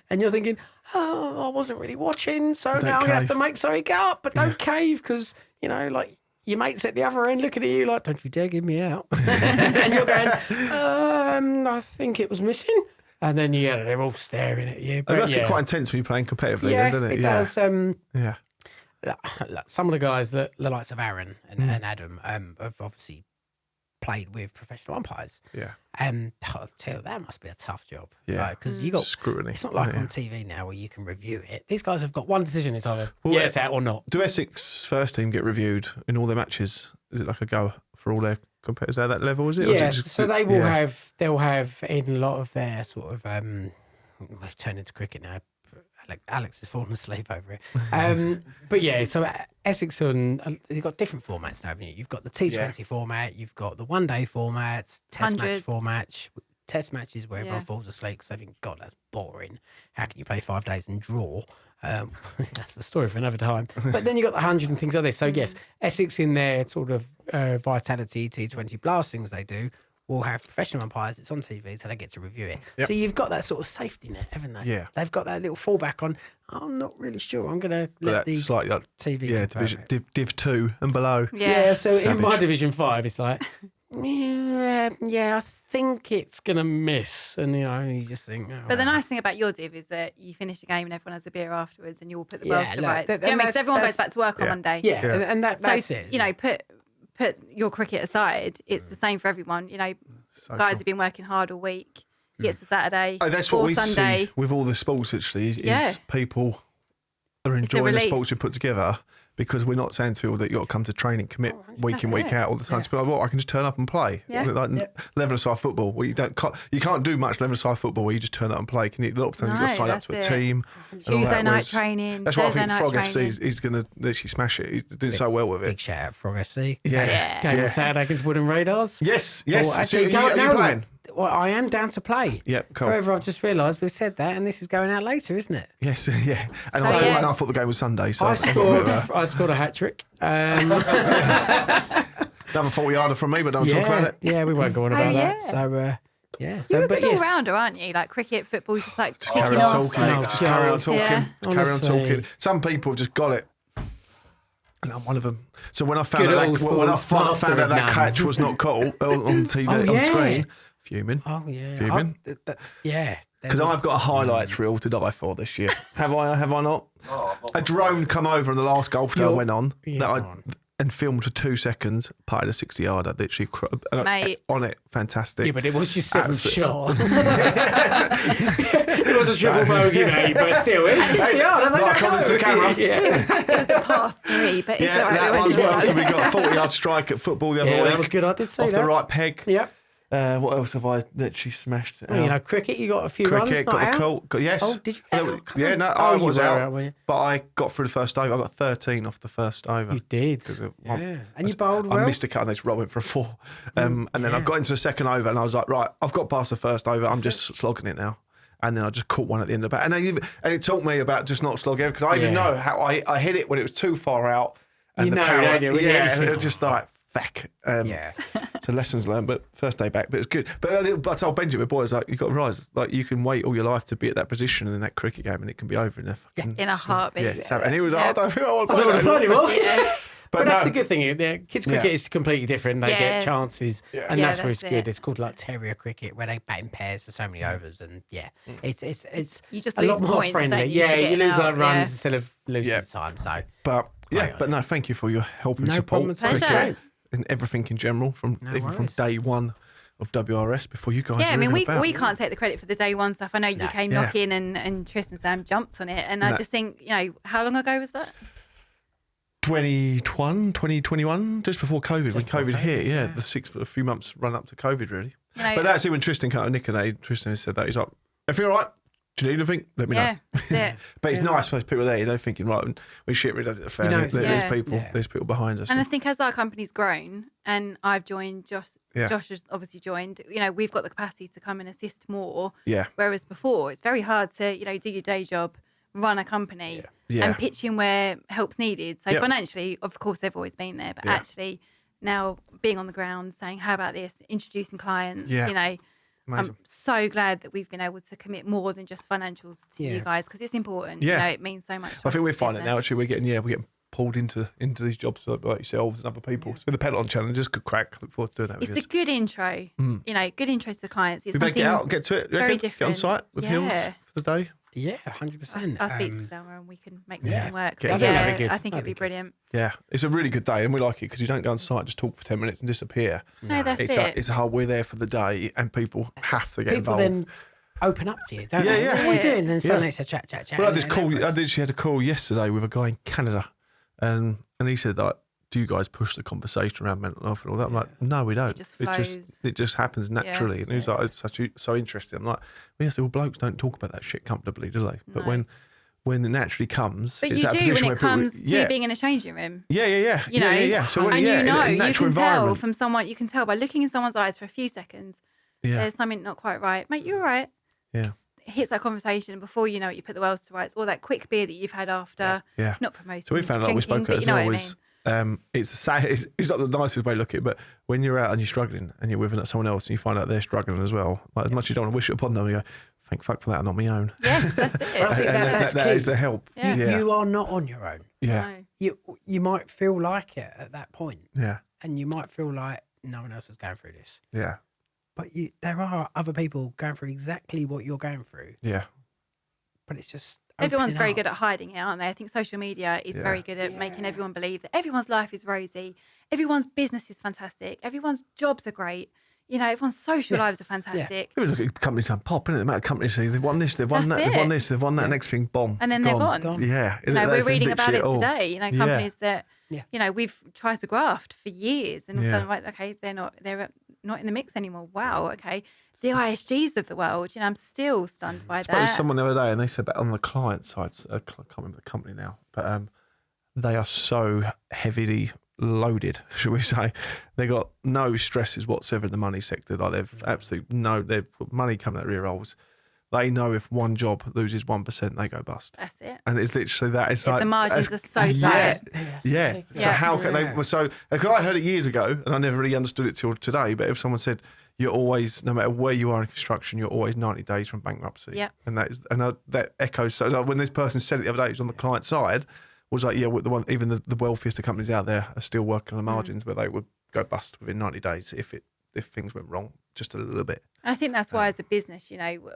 And you're thinking, I wasn't really watching, so now I'm going to have to make something up, but don't cave because, you know, like your mates at the other end looking at you like, don't you dare give me out. And you're going, I think it was missing. And then, they're all staring at you. But it must be quite intense when you're playing competitively, then, doesn't it? It does. Yeah. Some of the guys, the likes of Aaron and Adam, have obviously played with professional umpires. Yeah. I'll tell you, that must be a tough job. Yeah. Because you got scrutiny. It's not like on TV now where you can review it. These guys have got one decision. It's either it's out or not. Do Essex first team get reviewed in all their matches? Is it like a go for all their competitors at that level? Is it? Yeah. Or is it just, so they will have. They'll have in a lot of their sort of. We've turned into cricket now. Alex has fallen asleep over it. But so Essex you've got different formats now, haven't you? You've got the T20 format, you've got the one-day formats, test matches where everyone falls asleep because they think, God, that's boring. How can you play 5 days and draw? That's the story for another time. But then you've got the 100 and things like this. So yes, Essex in their sort of Vitality T20 blast things they do will have professional umpires. It's on TV, so they get to review it. Yep. So you've got that sort of safety net, haven't they? Yeah. They've got that little fallback on, I'm not really sure. I'm going to let the slightly like TV division, Div 2 and below. Yeah, so savage. In my Division 5, it's like, I think it's going to miss. And, you just think... Oh, but the nice thing about your Div is that you finish the game and everyone has a beer afterwards and you all put the balls to rights. Because everyone goes back to work on Monday. Yeah, and that's it. Put your cricket aside, it's the same for everyone. Guys have been working hard all week. It's the Saturday. That's what we Sunday. See with all the sports. Actually, is people are enjoying the sports we put together because we're not saying to people that you got to come to training, commit week in week out all the time. So people are like, I can just turn up and play. Level-a-side football. Where you can't do much level-a-side football where you just turn up and play. A lot of times you've got to sign up to a team. Tuesday night training. That's why I think Frog FC is going to literally smash it. He's doing so well with it. Big shout out Frog FC. Yeah. Game on Saturday against Wooden Radars. Yes. Actually, are you playing? Well, I am down to play. Yeah, cool. However, I've just realised we've said that, and this is going out later, isn't it? Yes, yeah. And I thought the game was Sunday, so I scored a hat trick. Another 40-yarder from me, but don't talk about it. Yeah, we won't go on about that. So, you're a good all-rounder, aren't you? Like cricket, football, just like carry on talking. Carry on talking. Some people have just got it. And I'm one of them. So when I found out that catch was not caught on TV on screen, fuming. Oh yeah, fuming. Because I've got a highlights reel to die for this year. Have I not? A drone come over on the last golf day I went on and filmed for 2 seconds, parted a 60-yarder, literally on it. Fantastic. Yeah, but it was your seventh shot. It was a triple bogey, mate, but still, it was 60 yards. Like on the camera. It was a par 3, but it's all right. That one's well. So we got a 40-yard strike at football the other week. That was good. I did see that. Off the right peg. Yep. What else have I literally smashed? Well, cricket, you got a few runs, Cricket, got the call. Yes. Oh, did you get out? Yeah, no, Oh, I you was were out, weren't you? but I got through the first over. I got 13 off the first over. You did. And you bowled well. I missed a cut and they just rolled it for a 4. And then I got into the second over and I was like, right, I've got past the first over. I'm just slogging it now. And then I just caught one at the end of the bat. And it taught me about just not slogging it, because I even know how I hit it when it was too far out. And you the know, power, don't you? and it was just like, feck. Yeah. So lessons learned, but first day back, but it's good. But I told Benjamin, boys, like, you've got to realise, like, you can wait all your life to be at that position in that cricket game, and it can be over in a fucking in a heartbeat. Yeah, and he was like, I don't think I want to I play don't want to play anymore. Yeah. But that's the good thing. Kids cricket is completely different. They get chances, and that's where it's good. It's called like terrier cricket, where they bat in pairs for so many overs, and it's you just a lose lot more points, friendly. you you lose out, runs instead of losing time. So, but no, thank you for your help and No support. problem at all. Cricket and everything in general, from day one of WRS before you guys. Yeah, I mean, we about. can't take the credit for the day one stuff. I know you came knocking, and Tristan Sam jumped on it, and I just think, how long ago was that? 2021, just before COVID, when COVID hit, a few months run up to COVID, really. But actually, when Tristan cut Nicola, Tristan said that, he's like, if you're all right, do you need anything? Let me know. That's it. But it's nice, most people there, they're thinking, right, when shit really does it fair, there's people behind us. And I think as our company's grown, and I've joined, Josh has obviously joined, we've got the capacity to come and assist more. Yeah. Whereas before, it's very hard to, do your day job, run a company, and pitch in where help's needed. So financially, of course, they've always been there, but actually now being on the ground, saying, how about this, introducing clients, Amazing. I'm so glad that we've been able to commit more than just financials to you guys, because it's important. Yeah. It means so much. I think we're finding now, actually, we're getting pulled into these jobs like yourselves and other people. So the Peloton challenges, good crack. Look forward to doing that. It's a good intro, good intro to the clients. It's we better get to it. Very different. Get on site with Hills for the day. Yeah, 100%. I'll speak to Selma and we can make something work. I think it'd be brilliant. Yeah, it's a really good day, and we like it because you don't go on site, just talk for 10 minutes and disappear. No, that's it. It's a whole, we're there for the day, and people have to get involved. People then open up to you, don't they? What are you doing? And suddenly it's a chat. Well, I literally had a call yesterday with a guy in Canada, and he said, like, do you guys push the conversation around mental health and all that? I'm like, no, we don't. It just happens naturally. And he was like, it's so interesting. I'm like, well, yes, all blokes don't talk about that shit comfortably, do they? But when it naturally comes, but it's you that do position when it where comes to being in a changing room. Yeah. So and you can tell from someone. You can tell by looking in someone's eyes for a few seconds. There's something not quite right, mate. You're right. Yeah. It hits that conversation before you know it. You put the worlds to rights, or that quick beer that you've had after. Yeah. Not promoting. So we found out we spoke about it as always. It's not the nicest way to look at it, but when you're out and you're struggling and you're with someone else and you find out they're struggling as well, like, as much as you don't want to wish it upon them, you go, thank fuck for that, I'm not my own. Yes, that's it. I think that's that key. is the help. Yeah. You are not on your own. Yeah. No. You might feel like it at that point. Yeah. And you might feel like no one else is going through this. Yeah. But there are other people going through exactly what you're going through. Yeah. But it's just everyone's very good at hiding it, aren't they? I think social media is very good at making everyone believe that everyone's life is rosy, everyone's business is fantastic, everyone's jobs are great. Everyone's social lives are fantastic. Look at companies on pop, isn't it? The amount of companies say they've won this, they've won that, they've won this, they've won that. Next thing, bomb, and then they're gone. Yeah, we're reading about it today. Companies that we've tried to graft for years, and all of a sudden, like, okay, they're not in the mix anymore. Wow, okay. The ISGs of the world, I'm still stunned by that. I spoke to someone the other day and they said that on the client side, I can't remember the company now, but they are so heavily loaded, should we say. They got no stresses whatsoever in the money sector. Like, they've absolutely they've got money coming out of rear rolls. They know if one job loses 1%, they go bust. That's it. And it's literally that. It's like the margins are so tight. Yeah. So how can they? So I heard it years ago, and I never really understood it till today. But if someone said, you're always, no matter where you are in construction, you're always 90 days from bankruptcy. Yeah. And that echoes. So like, when this person said it the other day, it was on the client side, was like, even the wealthiest of companies out there are still working on the margins, where they would go bust within 90 days if things went wrong just a little bit. And I think that's why, as a business,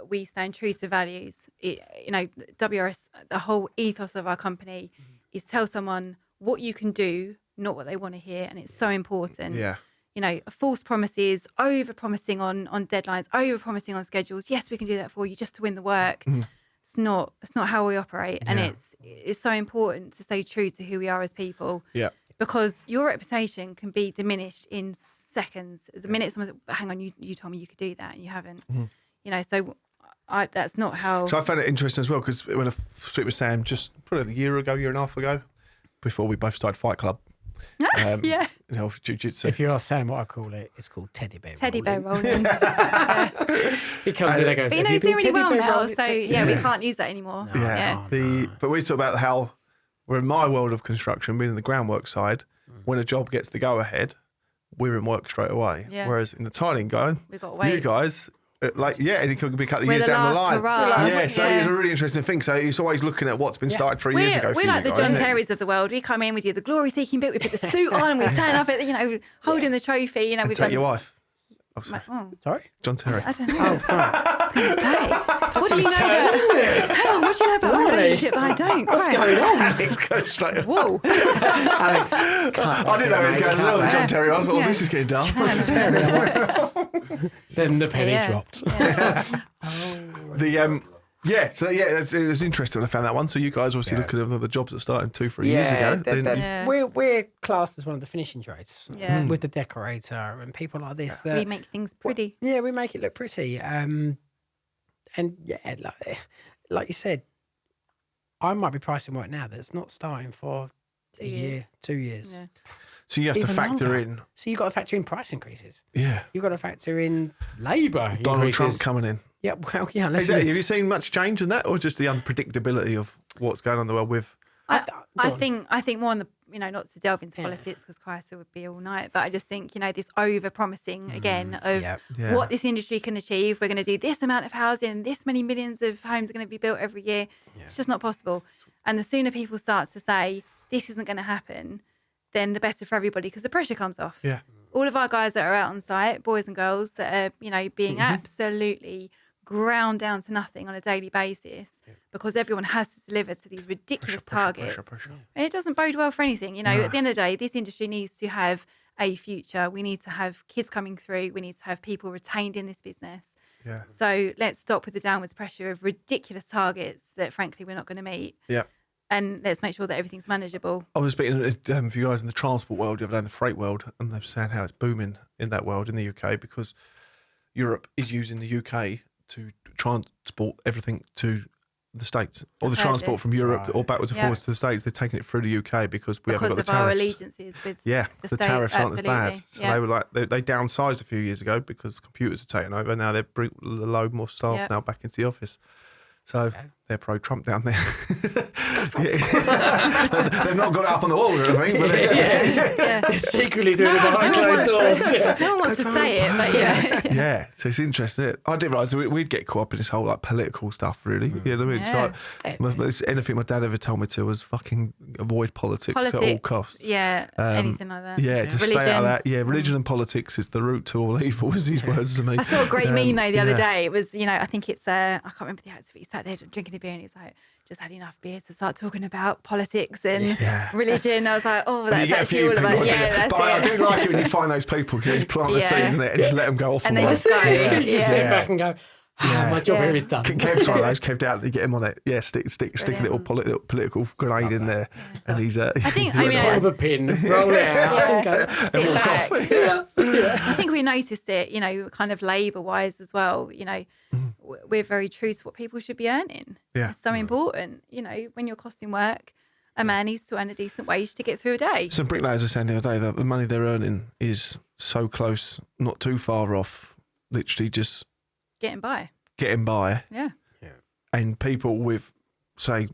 we stand true to values. WRS, the whole ethos of our company is tell someone what you can do, not what they want to hear, and it's so important. Yeah. False promises, over-promising on deadlines, over-promising on schedules. Yes, we can do that for you just to win the work. It's not how we operate, and it's so important to stay true to who we are as people. Yeah. because your reputation can be diminished in seconds. The minute someone says, hang on, you told me you could do that and you haven't. You know, so that's not how. So I found it interesting as well because when I spoke with Sam just probably a year and a half ago, before we both started Fight Club. Yeah. You know, jiu-jitsu. If you ask Sam what I call it, it's called teddy bear rolling. He comes in and goes, but you know, he's doing really well now, so yeah, we can't use that anymore. But we talk about how we're in my world of construction, being in the groundwork side, when a job gets the go-ahead, we're in work straight away. Yeah. Whereas in the tiling guy, we've got to wait. You guys... and it could be a couple of years down the line. So it's a really interesting thing. So it's always looking at what's been started 3 years ago. We're like the John Terrys of the world. We come in, we do the glory-seeking bit, we put the suit on, we turn up at, holding the trophy. You know, we've done. Your wife. Oh, sorry? John Terry. I don't know. I was going to say. What do you know about my relationship that I don't? What's going on? Alex goes straight. Whoa. Alex, I didn't know he was going as well. The John Terry. I thought, this is getting dark. Then the penny dropped. It was interesting when I found that one. So you guys obviously looking at the jobs that started 2-3 years ago. We're classed as one of the finishing trades with the decorator and people like this. That, we make things pretty. Yeah, we make it look pretty. Like you said, I might be pricing work now that's not starting for a year, 2 years. Yeah. So you have to factor in. So you've got to factor in price increases. Yeah. You've got to factor in labour Donald increases. Trump coming in. Yeah, well, yeah. Have you seen much change in that, or just the unpredictability of what's going on in the world with? I think more on the, not to delve into politics because Christ, it would be all night, but I just think, this over-promising again of what this industry can achieve. We're going to do this amount of housing, this many millions of homes are going to be built every year. Yeah. It's just not possible. And the sooner people start to say, this isn't going to happen, then the better for everybody because the pressure comes off. Yeah. All of our guys that are out on site, boys and girls that are, being absolutely ground down to nothing on a daily basis because everyone has to deliver to these ridiculous targets. Pressure. And it doesn't bode well for anything. At the end of the day, this industry needs to have a future. We need to have kids coming through. We need to have people retained in this business. Yeah. So let's stop with the downwards pressure of ridiculous targets that, frankly, we're not going to meet. Yeah. And let's make sure that everything's manageable. I was speaking to you guys in the transport world, the other day, in the freight world, and they're saying how it's booming in that world in the UK because Europe is using the UK to transport everything to the States. Or the transport from Europe or backwards and forwards to the States, they're taking it through the UK because we haven't got the tariffs. Because of our allegiances with the States, tariffs aren't as bad. So they were like, they downsized a few years ago because computers are taking over. Now they're bringing a load more staff now back into the office. So they're pro-Trump down there. They've not got it up on the wall or anything, but they're secretly doing it behind closed doors. No one wants to say it, but yeah, so it's interesting. I didn't realise we'd get caught up in this whole political stuff, really. You know what I mean? So anything my dad ever told me to was fucking avoid politics at all costs. Yeah, anything like that. Yeah, just stay out of that. Yeah, religion and politics is the root to all evil, was his words to me. I saw a great meme though the other day. It was, I think it's, I can't remember the actor, but he sat there drinking a beer and he's like, just had enough beer to start talking about politics and religion. I was like, that's actually all about it. But I do like it when you find those people who just plant the seed in it and just let them go off. And they just go. Just sit back and go, my job here is done. Kev's one of those. Kev out, you get him on it. Yeah, stick a little political grenade in there. And he's I think, pull the pin, roll it out, and walk off. I think we noticed it, kind of labour-wise as well. We're very true to what people should be earning. Yeah. It's so important. When you're costing work, a man needs to earn a decent wage to get through a day. Some bricklayers were saying the other day that the money they're earning is so close, not too far off, literally just getting by. Yeah. And people with, say,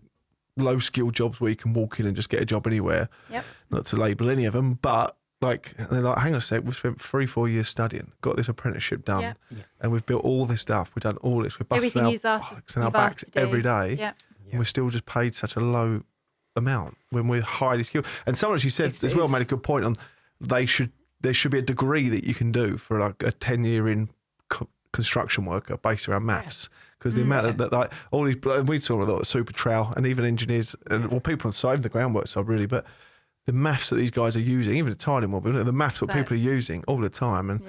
low skill jobs where you can walk in and just get a job anywhere. Yep. Not to label any of them, but they're like, hang on a sec, we've spent 3-4 years studying, got this apprenticeship done, and we've built all this stuff. We've done all this. We're busting our backs and our backs every day, and we're still just paid such a low amount when we're highly skilled. And someone actually said as well, made a good point on there should be a degree that you can do for like a 10-year in construction worker based around maths. Because the amount of all these, we saw a lot of super trowel and even engineers and people on side of the groundwork side really, but the maths that these guys are using, even the tiling one, but the maths that people are using all the time, and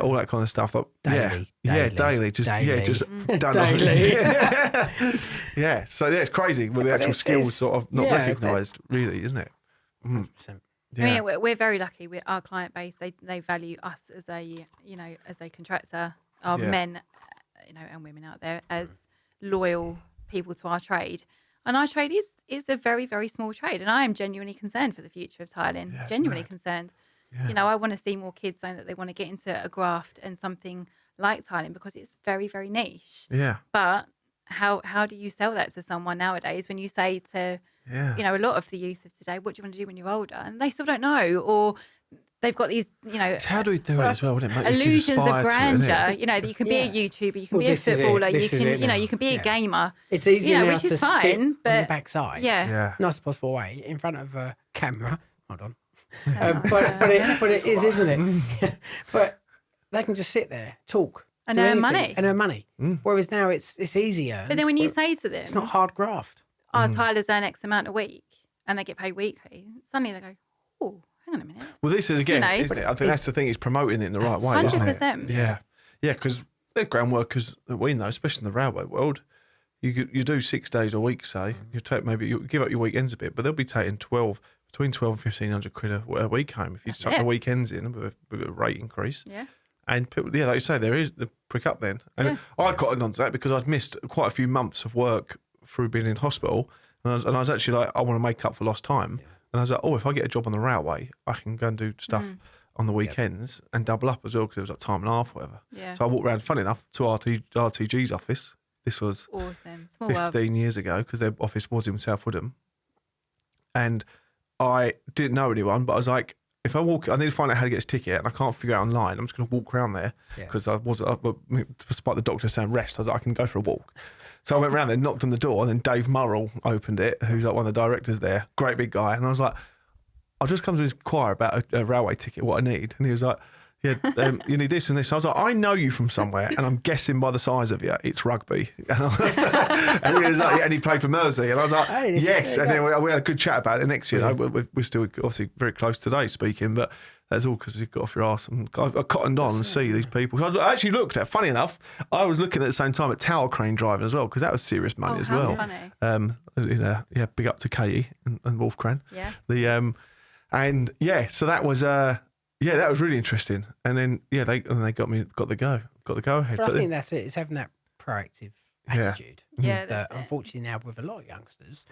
all that kind of stuff. Like, daily, just done daily. So it's crazy with the actual skills sort of not recognised, really, isn't it? 100%. Yeah. I mean, we're very lucky. Our client base, they value us as a contractor, our Yeah. men, and women out there as loyal people to our trade. And our trade is a very, very small trade. And I am genuinely concerned for the future of tiling. Yeah, Genuinely mad. concerned. Yeah. I want to see more kids saying that they want to get into a graft and something like tiling because it's very, very niche. Yeah. But how do you sell that to someone nowadays when you say to, Yeah. a lot of the youth of today, what do you want to do when you're older? And they still don't know, or they've got these, It's how do we do it as well, wouldn't it? Make these kids illusions of aspire to it, isn't grandeur. it? That you can be a Yeah. YouTuber, you can be a this is it. footballer, This you is can, it now. you can be a Yeah. gamer. It's easier now which to is sit fine, on but your backside. yeah. Yeah. Nicest possible way in front of a camera. Hold on. But it is, isn't it? But they can just sit there, talk, And do earn anything, money. and earn money. Whereas now it's easier. But then when you say to them, it's not hard graft. our tilers earn X amount a week and they get paid weekly, suddenly they go, oh, hang on a minute. Well, this is again, isn't it? I think it's- that's the thing. It's promoting it in the right way, isn't it? 100%. Yeah, yeah. Because they're ground workers that we know, especially in the railway world. You do 6 days a week, say you take you give up your weekends a bit, but they'll be taking between 12 and 1,500 quid a week home if you chuck the weekends in with a rate increase. Yeah. And people, like you say, there is the prick up then. And I got onto that because I'd missed quite a few months of work through being in hospital, and I was actually like, I want to make up for lost time. And I was like, oh, if I get a job on the railway, I can go and do stuff on the weekends and double up as well because it was like time and a half, whatever. Yeah. So I walked around, funny enough, to RTG's office. This was Awesome. Small 15 world. years ago because their office was in South Woodham. And I didn't know anyone, but I was like, if I walk, I need to find out how to get this ticket and I can't figure out online. I'm just going to walk around there because despite the doctor saying rest, I was like, I can go for a walk. So I went around there, knocked on the door, and then Dave Murrell opened it, who's like one of the directors there, great big guy. And I was like, I'll just come to inquire about a railway ticket, what I need. And he was like, yeah, you need this and this. I was like, I know you from somewhere, and I'm guessing by the size of you, it's rugby. And, and he was like, and he played for Mersey, and I was like, yes. And then we had a good chat about it. Next year, we're still obviously very close today speaking, but that's all because you got off your arse. And I cottoned on and see these people. So I actually looked at, funny enough, I was looking at the same time at tower crane driving as well because that was serious money as well. Funny. Big up to Katie and Wolf Crane. Yeah. So that was that was really interesting. And then they got the go ahead. But I think that's it. It's having that proactive attitude. Yeah, That that's it. unfortunately now with a lot of youngsters,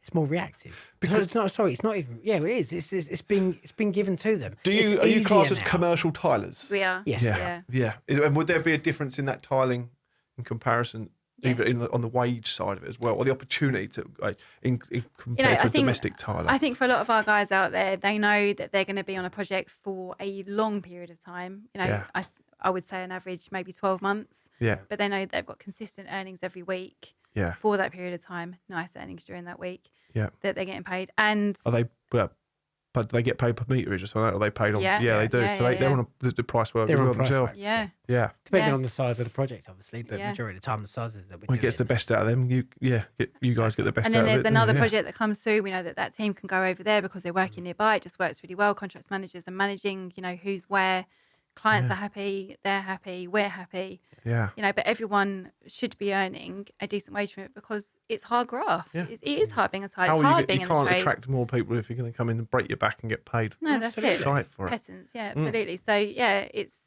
it's more reactive. Because it's not. Sorry, it's not even. Yeah, it is. It's been given to them. Are you It's classed easier as now. commercial tilers? We are. Yes. Yeah. And would there be a difference in that tiling in comparison, even on the wage side of it as well, or the opportunity to compared to a domestic tiler? I think for a lot of our guys out there, they know that they're going to be on a project for a long period of time. I would say an average maybe 12 months. Yeah. But they know they've got consistent earnings every week. Yeah. For that period of time, nice earnings during that week. Yeah. That they're getting paid, and Are they? But they get paid per meterage or something. Or they paid on? Yeah. They do. Yeah, so they're yeah. on the price work They're as on well price themselves. work. yeah. Yeah. Depending Yeah. on the size of the project, obviously, but Yeah. majority of the time, the sizes that we're Well, it gets the doing. best out of them. You guys get the best And out then of it. there's another Yeah. project that comes through. We know that team can go over there because they're working nearby. It just works really well. Contracts managers are managing, who's where. Clients are happy, they're happy, we're happy. Yeah. But everyone should be earning a decent wage from it because it's hard graft. Yeah. It is hard being a tiler. How It's will hard you being you in the can't trades. attract more people if you're going to come in and break your back and get paid. No, that's it. Right for it. Essence, yeah, absolutely. So yeah, it's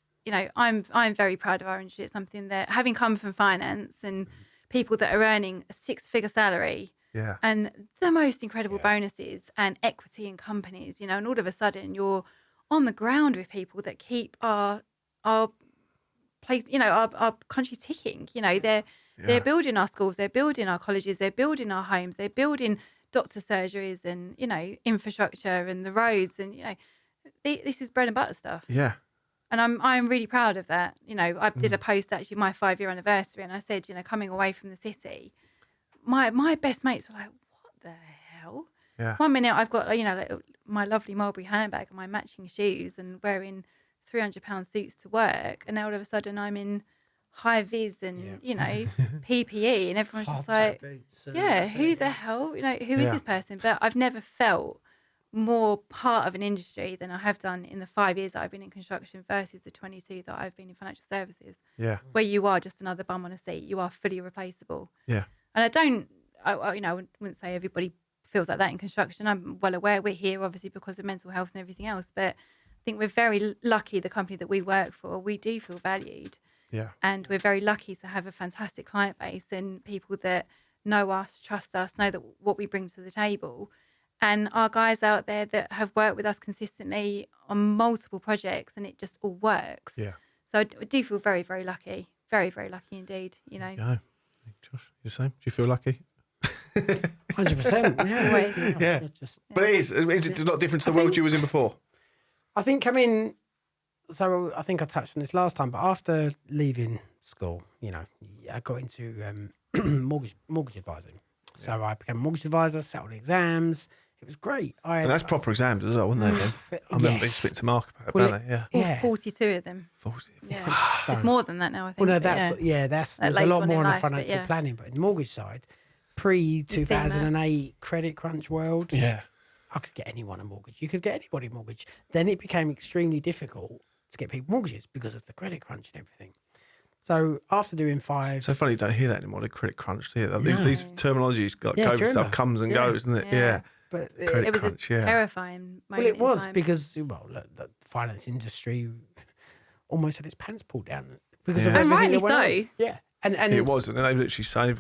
I'm very proud of our industry. It's something that, having come from finance and people that are earning a 6-figure salary Yeah. and the most incredible bonuses and equity in companies, and all of a sudden you're on the ground with people that keep our place, our country ticking. They're building our schools, they're building our colleges, they're building our homes, they're building doctor surgeries and infrastructure and the roads, and this is bread and butter stuff. Yeah. And I'm really proud of that. I did a post actually my 5-year anniversary, and I said, coming away from the city, my best mates were like, what the hell? Yeah. One minute I've got my lovely Mulberry handbag and my matching shoes and wearing £300 suits to work, and now all of a sudden I'm in high vis and PPE, and everyone's just like, who the hell? Who is this person? But I've never felt more part of an industry than I have done in the 5 years that I've been in construction versus the 22 that I've been in financial services. Yeah. Where you are just another bum on a seat, you are fully replaceable. Yeah. And I wouldn't say everybody feels like that in construction. I'm well aware we're here obviously because of mental health and everything else, but I think we're very lucky, the company that we work for, we do feel valued. Yeah. And we're very lucky to have a fantastic client base and people that know us, trust us, know that what we bring to the table. And our guys out there that have worked with us consistently on multiple projects, and it just all works. Yeah. So I do feel very, very lucky. Very, very lucky indeed, you know. Josh, you the same? Do you feel lucky? 100%. Yeah. Always. Yeah. But it is. Is it a lot different to the world you was in before? I think, I mean, so I think I touched on this last time, but after leaving school, you know, I got into mortgage advising. So I became a mortgage advisor, sat on exams. It was great. And that's proper exams as well, wasn't they? Then? I remember being split to Mark about it. Yeah. 42 of them. 40. Yeah. It's more than that now, I think. Well, no, that's there's a lot more on the financial planning, but in the mortgage side, pre-2008 credit crunch world, I could get anyone a mortgage. You could get anybody a mortgage. Then it became extremely difficult to get people mortgages because of the credit crunch and everything. So after doing 5... So funny you don't hear that anymore, the credit crunch, do you? These terminologies, like COVID stuff comes and goes, isn't it? Yeah. But it was crunch, a terrifying moment. Well, it was in time. because, look, the finance industry almost had its pants pulled down because of and everything rightly that went so. on. Yeah. And it wasn't. And they literally signed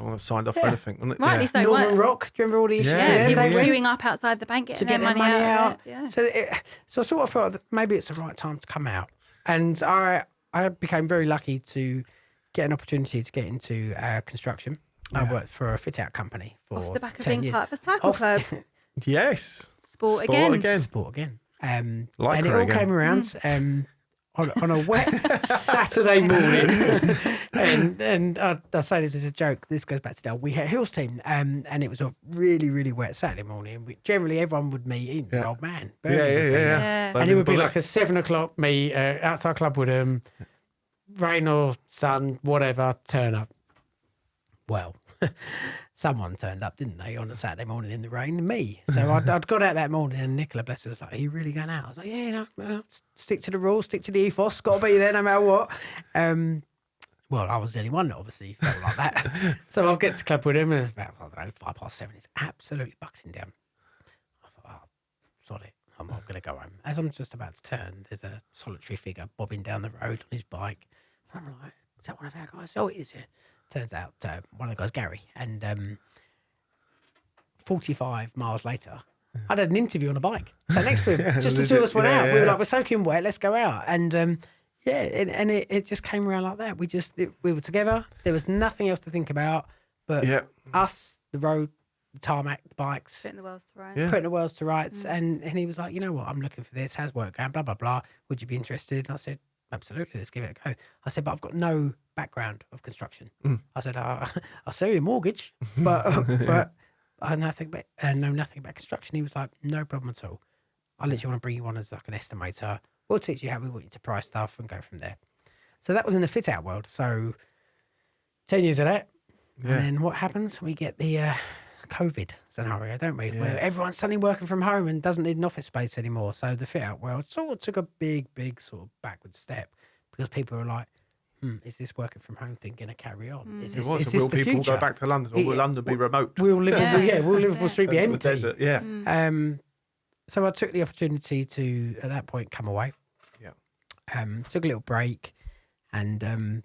off for anything, wasn't it? Rightly so. Northern Rock, do you remember all the issues? People queuing up outside the bank getting their money out. Yeah. So I sort of felt that maybe it's the right time to come out. And I became very lucky to get an opportunity to get into construction. Yeah. I worked for a fit-out company for off the back of 10 being years. part of a cycle club. Yes. Sport again. Sport again. And it all came around on a wet Saturday morning. and I say this as a joke. This goes back to the We Hit Hills team. And it was a really, really wet Saturday morning. Generally, everyone would meet in the old man. Yeah. And it would be like a 7 o'clock meet outside Club Woodham, rain or sun, whatever, turn up. Well, someone turned up, didn't they, on a Saturday morning in the rain? Me. So I'd got out that morning and Nicola, bless her, was like, are you really going out? I was like, yeah, stick to the rules, stick to the ethos, got to be there no matter what. Well, I was the only one that obviously felt like that. So I'll get to Club with him and it's about, 7:05. It's absolutely buxing down. I thought, sod it. I'm not going to go home. As I'm just about to turn, there's a solitary figure bobbing down the road on his bike. And I'm like, is that one of our guys? Oh, it is, yeah. Turns out one of the guys, Gary, and 45 miles later, I'd had an interview on a bike. So next to him, just the two of us went out. Yeah. We were like, we're soaking wet, let's go out. And it just came around like that. We were together. There was nothing else to think about but us, the road, the tarmac, the bikes. Putting the world to rights. Putting the world to rights. And he was like, you know what, I'm looking for this. How's work going? Blah, blah, blah. Would you be interested? And I said, absolutely, let's give it a go. I said, but I've got no background of construction. I said, I'll sell you a mortgage, but I know nothing about construction. He was like, no problem at all. I literally want to bring you on as like an estimator. We'll teach you how we want you to price stuff and go from there. So that was in the fit out world. So 10 years of that. Yeah. And then what happens? We get the COVID scenario, don't we? Yeah. Where everyone's suddenly working from home and doesn't need an office space anymore. So the fit out world sort of took a big sort of backward step because people were like, is this working from home thing going to carry on? Is this, will the people future? go back to London or will London be remote? Will Liverpool Street be empty? Desert, so I took the opportunity to, at that point, come away. Yeah. Took a little break and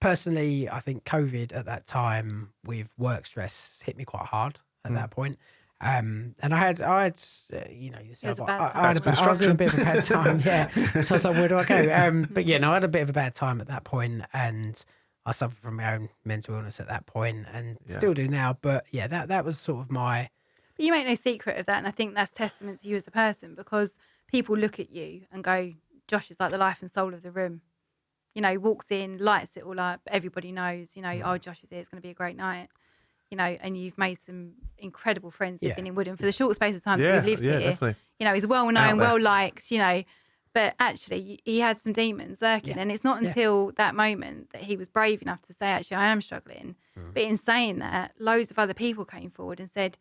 personally, I think COVID at that time with work stress hit me quite hard at that point. And I had yourself, I was in a bit of a bad time, yeah. So I was like, where do I go? But I had a bit of a bad time at that point, and I suffered from my own mental illness at that point, and still do now. But yeah, that was sort of my. But you make no secret of that, and I think that's testament to you as a person because people look at you and go, Josh is like the life and soul of the room. Walks in, lights it all up. Everybody knows, oh, Josh is here. It's going to be a great night. And you've made some incredible friends living in Woodham for the short space of time that you've lived here. Definitely. He's well known, well liked, but actually he had some demons lurking. And it's not until that moment that he was brave enough to say, actually, I am struggling. But in saying that, loads of other people came forward and said,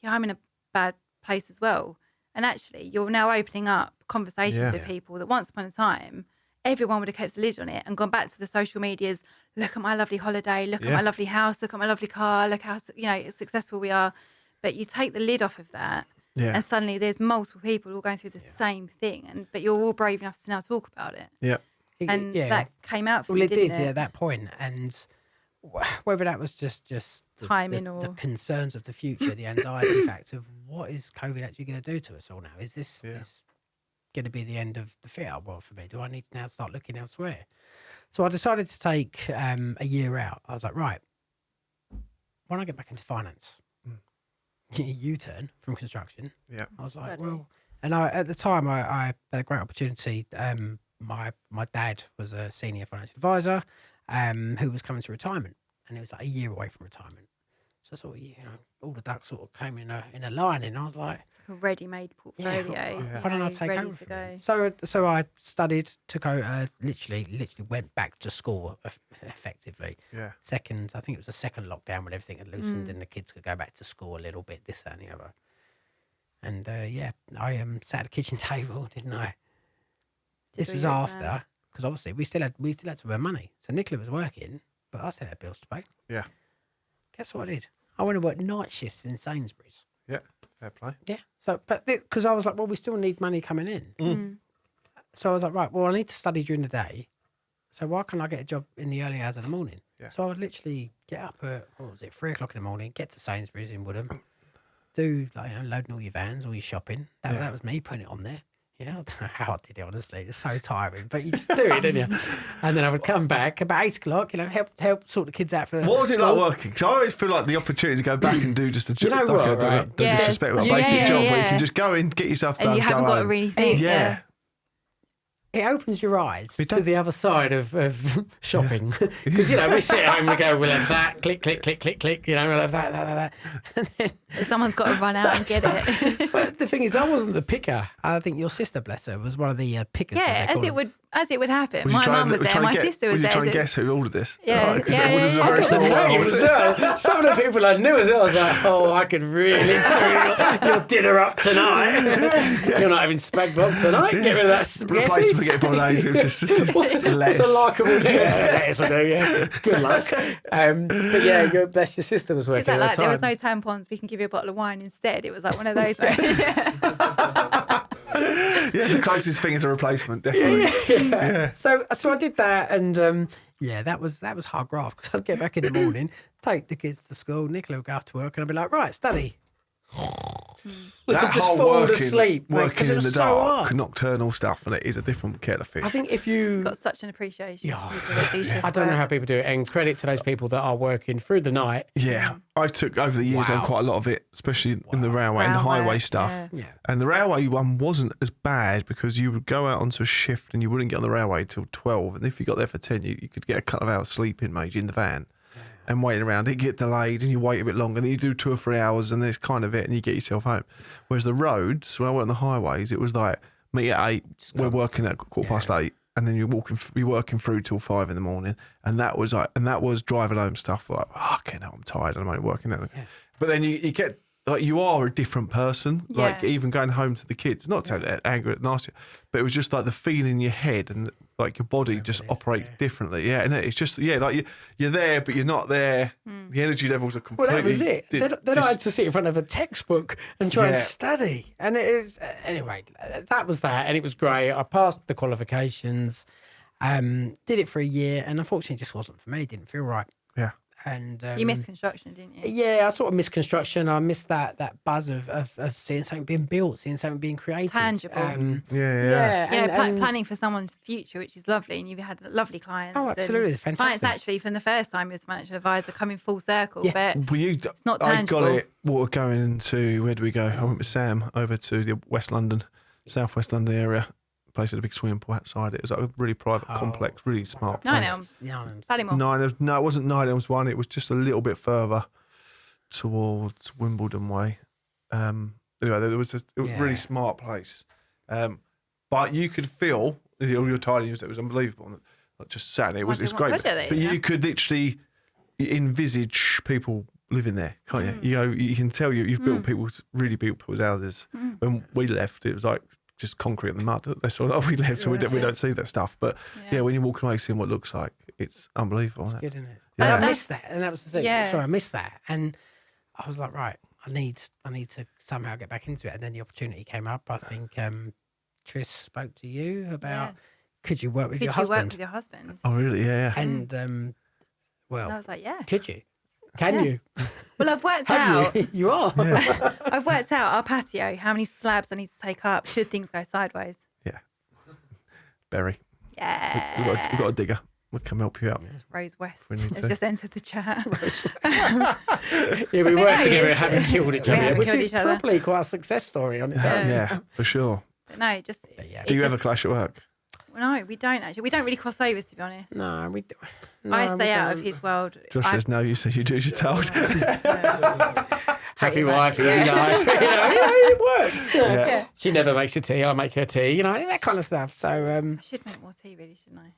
I'm in a bad place as well. And actually, you're now opening up conversations with people that once upon a time, everyone would have kept a lid on it and gone back to the social medias. Look at my lovely holiday. Look at my lovely house. Look at my lovely car. Look how successful we are. But you take the lid off of that, and suddenly there's multiple people all going through the same thing, but you're all brave enough to now talk about it. Yeah. And that came out from well, you, it didn't did, it? yeah, at that point. And whether that was just timing the concerns of the future, the anxiety factor of what is COVID actually going to do to us all now? Is this going to be the end of the fit-out world for me? Do I need to now start looking elsewhere? So I decided to take a year out. I was like, right, why don't I get back into finance? U-turn from construction. Yeah. I was like, well, and at the time I had a great opportunity. My dad was a senior financial advisor who was coming to retirement, and it was like a year away from retirement. So sort of, all the ducks sort of came in a line, and I was like, it's like a ready-made portfolio. Why don't I take ready over to from go? him? So I studied, took over, literally went back to school effectively. Yeah. I think it was the second lockdown when everything had loosened and the kids could go back to school a little bit, this, that, and the other. And I sat at a kitchen table, didn't I? This was after, because obviously we still had to earn money. So Nicola was working, but I still had bills to pay. Yeah. Guess what I did? I went to work night shifts in Sainsbury's. Yeah. Fair play. Yeah. So, but because I was like, well, we still need money coming in. So I was like, right, well, I need to study during the day. So why can't I get a job in the early hours of the morning? Yeah. So I would literally get up at 3 o'clock in the morning, get to Sainsbury's in Woodham, do loading all your vans, all your shopping. That was me putting it on there. Yeah, I don't know how I did it, honestly. It's so tiring, but you just do it, don't you? And then I would come back about 8 o'clock, help sort the kids out for What was it school. like working? Because I always feel like the opportunity to go back and do just a job, You know what, right? don't disrespect, but a basic job where you can just go in, get yourself done, and you haven't go got to home. really think. Yeah. It opens your eyes to the other side of shopping. Because, we sit at home and we go, we'll have that, click, click, click, click, click, we'll have that. And then, Someone's got to run out and get it. But the thing is, I wasn't the picker. I think your sister, bless her, was one of the pickers. Yeah, as it would happen. My trying- mum was were you there, trying my to get- sister was Were you there. trying to guess who ordered this? Yeah, Because yeah, it was a yeah, very yeah. small world. As well. Some of the people I knew as well, I was like, I could really screw your dinner up tonight. You're not having spag bol tonight. Get rid of that spaghetti. Replace spaghetti bolognese with just What's a likeable lettuce will do, yeah. Good luck. But yeah, bless your sister was working Is that at the like time. there was no tampons, we can give you a bottle of wine instead? It was like one of those. Yeah, the closest thing is a replacement, definitely. Yeah. So I did that, and that was hard graft because I'd get back in the morning, take the kids to school, Nicola would go off to work, and I'd be like, right, study. That just whole fall working, asleep, mate, 'cause working it in was the so dark, hard. nocturnal stuff, and it is a different kettle of fish. I think if you... Got such an appreciation. Yeah. for people that do shift I don't know work. how people do it, and credit to those people that are working through the night. Yeah, I took over the years on Wow. quite a lot of it, especially in the railway and the Railway, highway stuff. yeah. Yeah. And the railway one wasn't as bad because you would go out onto a shift and you wouldn't get on the railway till 12. And if you got there for 10, you could get a couple of hours sleeping, maybe, in the van and waiting around. It get delayed and you wait a bit longer. And then you do 2 or 3 hours and then it's kind of it and you get yourself home. Whereas the roads, when I went on the highways, it was like, meet at 8, we're working at 8:15. And then you're working through till 5 in the morning, and that was driving home stuff like, okay, now I'm tired, and I'm only working out. Yeah. But then you get like you are a different person, like Yeah. even going home to the kids. Not to angry, nasty, but it was just like the feeling in your head and like your body just operates differently. Yeah, and it's just like you're there, but you're not there. The energy levels are Well, completely. that was it. Then I had to sit in front of a textbook and try and study. And it is, anyway, that was that. And it was great. I passed the qualifications, did it for a year, and unfortunately it just wasn't for me. It didn't feel right. Yeah. And You missed construction, didn't you? yeah, I sort of missed construction. I missed that buzz of seeing something being built, seeing something being created. Tangible. Yeah. You know, and- planning for someone's future, which is lovely, and you've had lovely clients. Oh, absolutely, and fantastic. Clients actually, from the first time you was a financial advisor, coming full circle. Yeah. But Well, it's not I tangible. got it. What going into where do we go? I went with Sam over to the West London, Southwest London area. Place at a big swimming pool outside it. It was like a really private complex, really smart Nine place. Elms. Yeah, Ballymore. No, it wasn't Nine Elms one. It was just a little bit further towards Wimbledon way. Anyway, there was a really smart place. But you could feel all your tidings. It was unbelievable. Like just sat in it. It was Wondering great. what project But it is, you could literally envisage people living there, can't you? You can tell you've built really built people's houses. When we left, it was like just concrete in the mud. That's all we left, so we don't see that stuff. But when you walk away seeing what it looks like, it's unbelievable. It's Isn't it? good, isn't it? Yeah. I missed that, and that was the thing. Yeah. Sorry, I missed that, and I was like, right, I need to somehow get back into it. And then the opportunity came up. I think Tris spoke to you about could you work with your husband? Could you work with your husband? Oh, really? Yeah. And well, and I was like, yeah. Could you? Can you? Well, I've worked Have out. you are. Yeah. I've worked out our patio, how many slabs I need to take up should things go sideways. Yeah. Berry. Yeah. We've got a digger. We'll come help you out. Rose West We need has to. just entered the chat. Yeah, we But worked no, together and it's- haven't killed each we other, haven't which killed is each other. probably quite a success story on its own. Yeah, for sure. But no, just. yeah. it Do you just- ever clash at work? No, we don't actually. We don't really cross over, to be honest. No, we do. I No, stay we out of don't. his world. Josh says no, you say you do as you're told. Happy wife, easy life. You know, it works. Yeah. She never makes her tea. I make her tea. You know, that kind of stuff. So, I should make more tea, really, shouldn't I?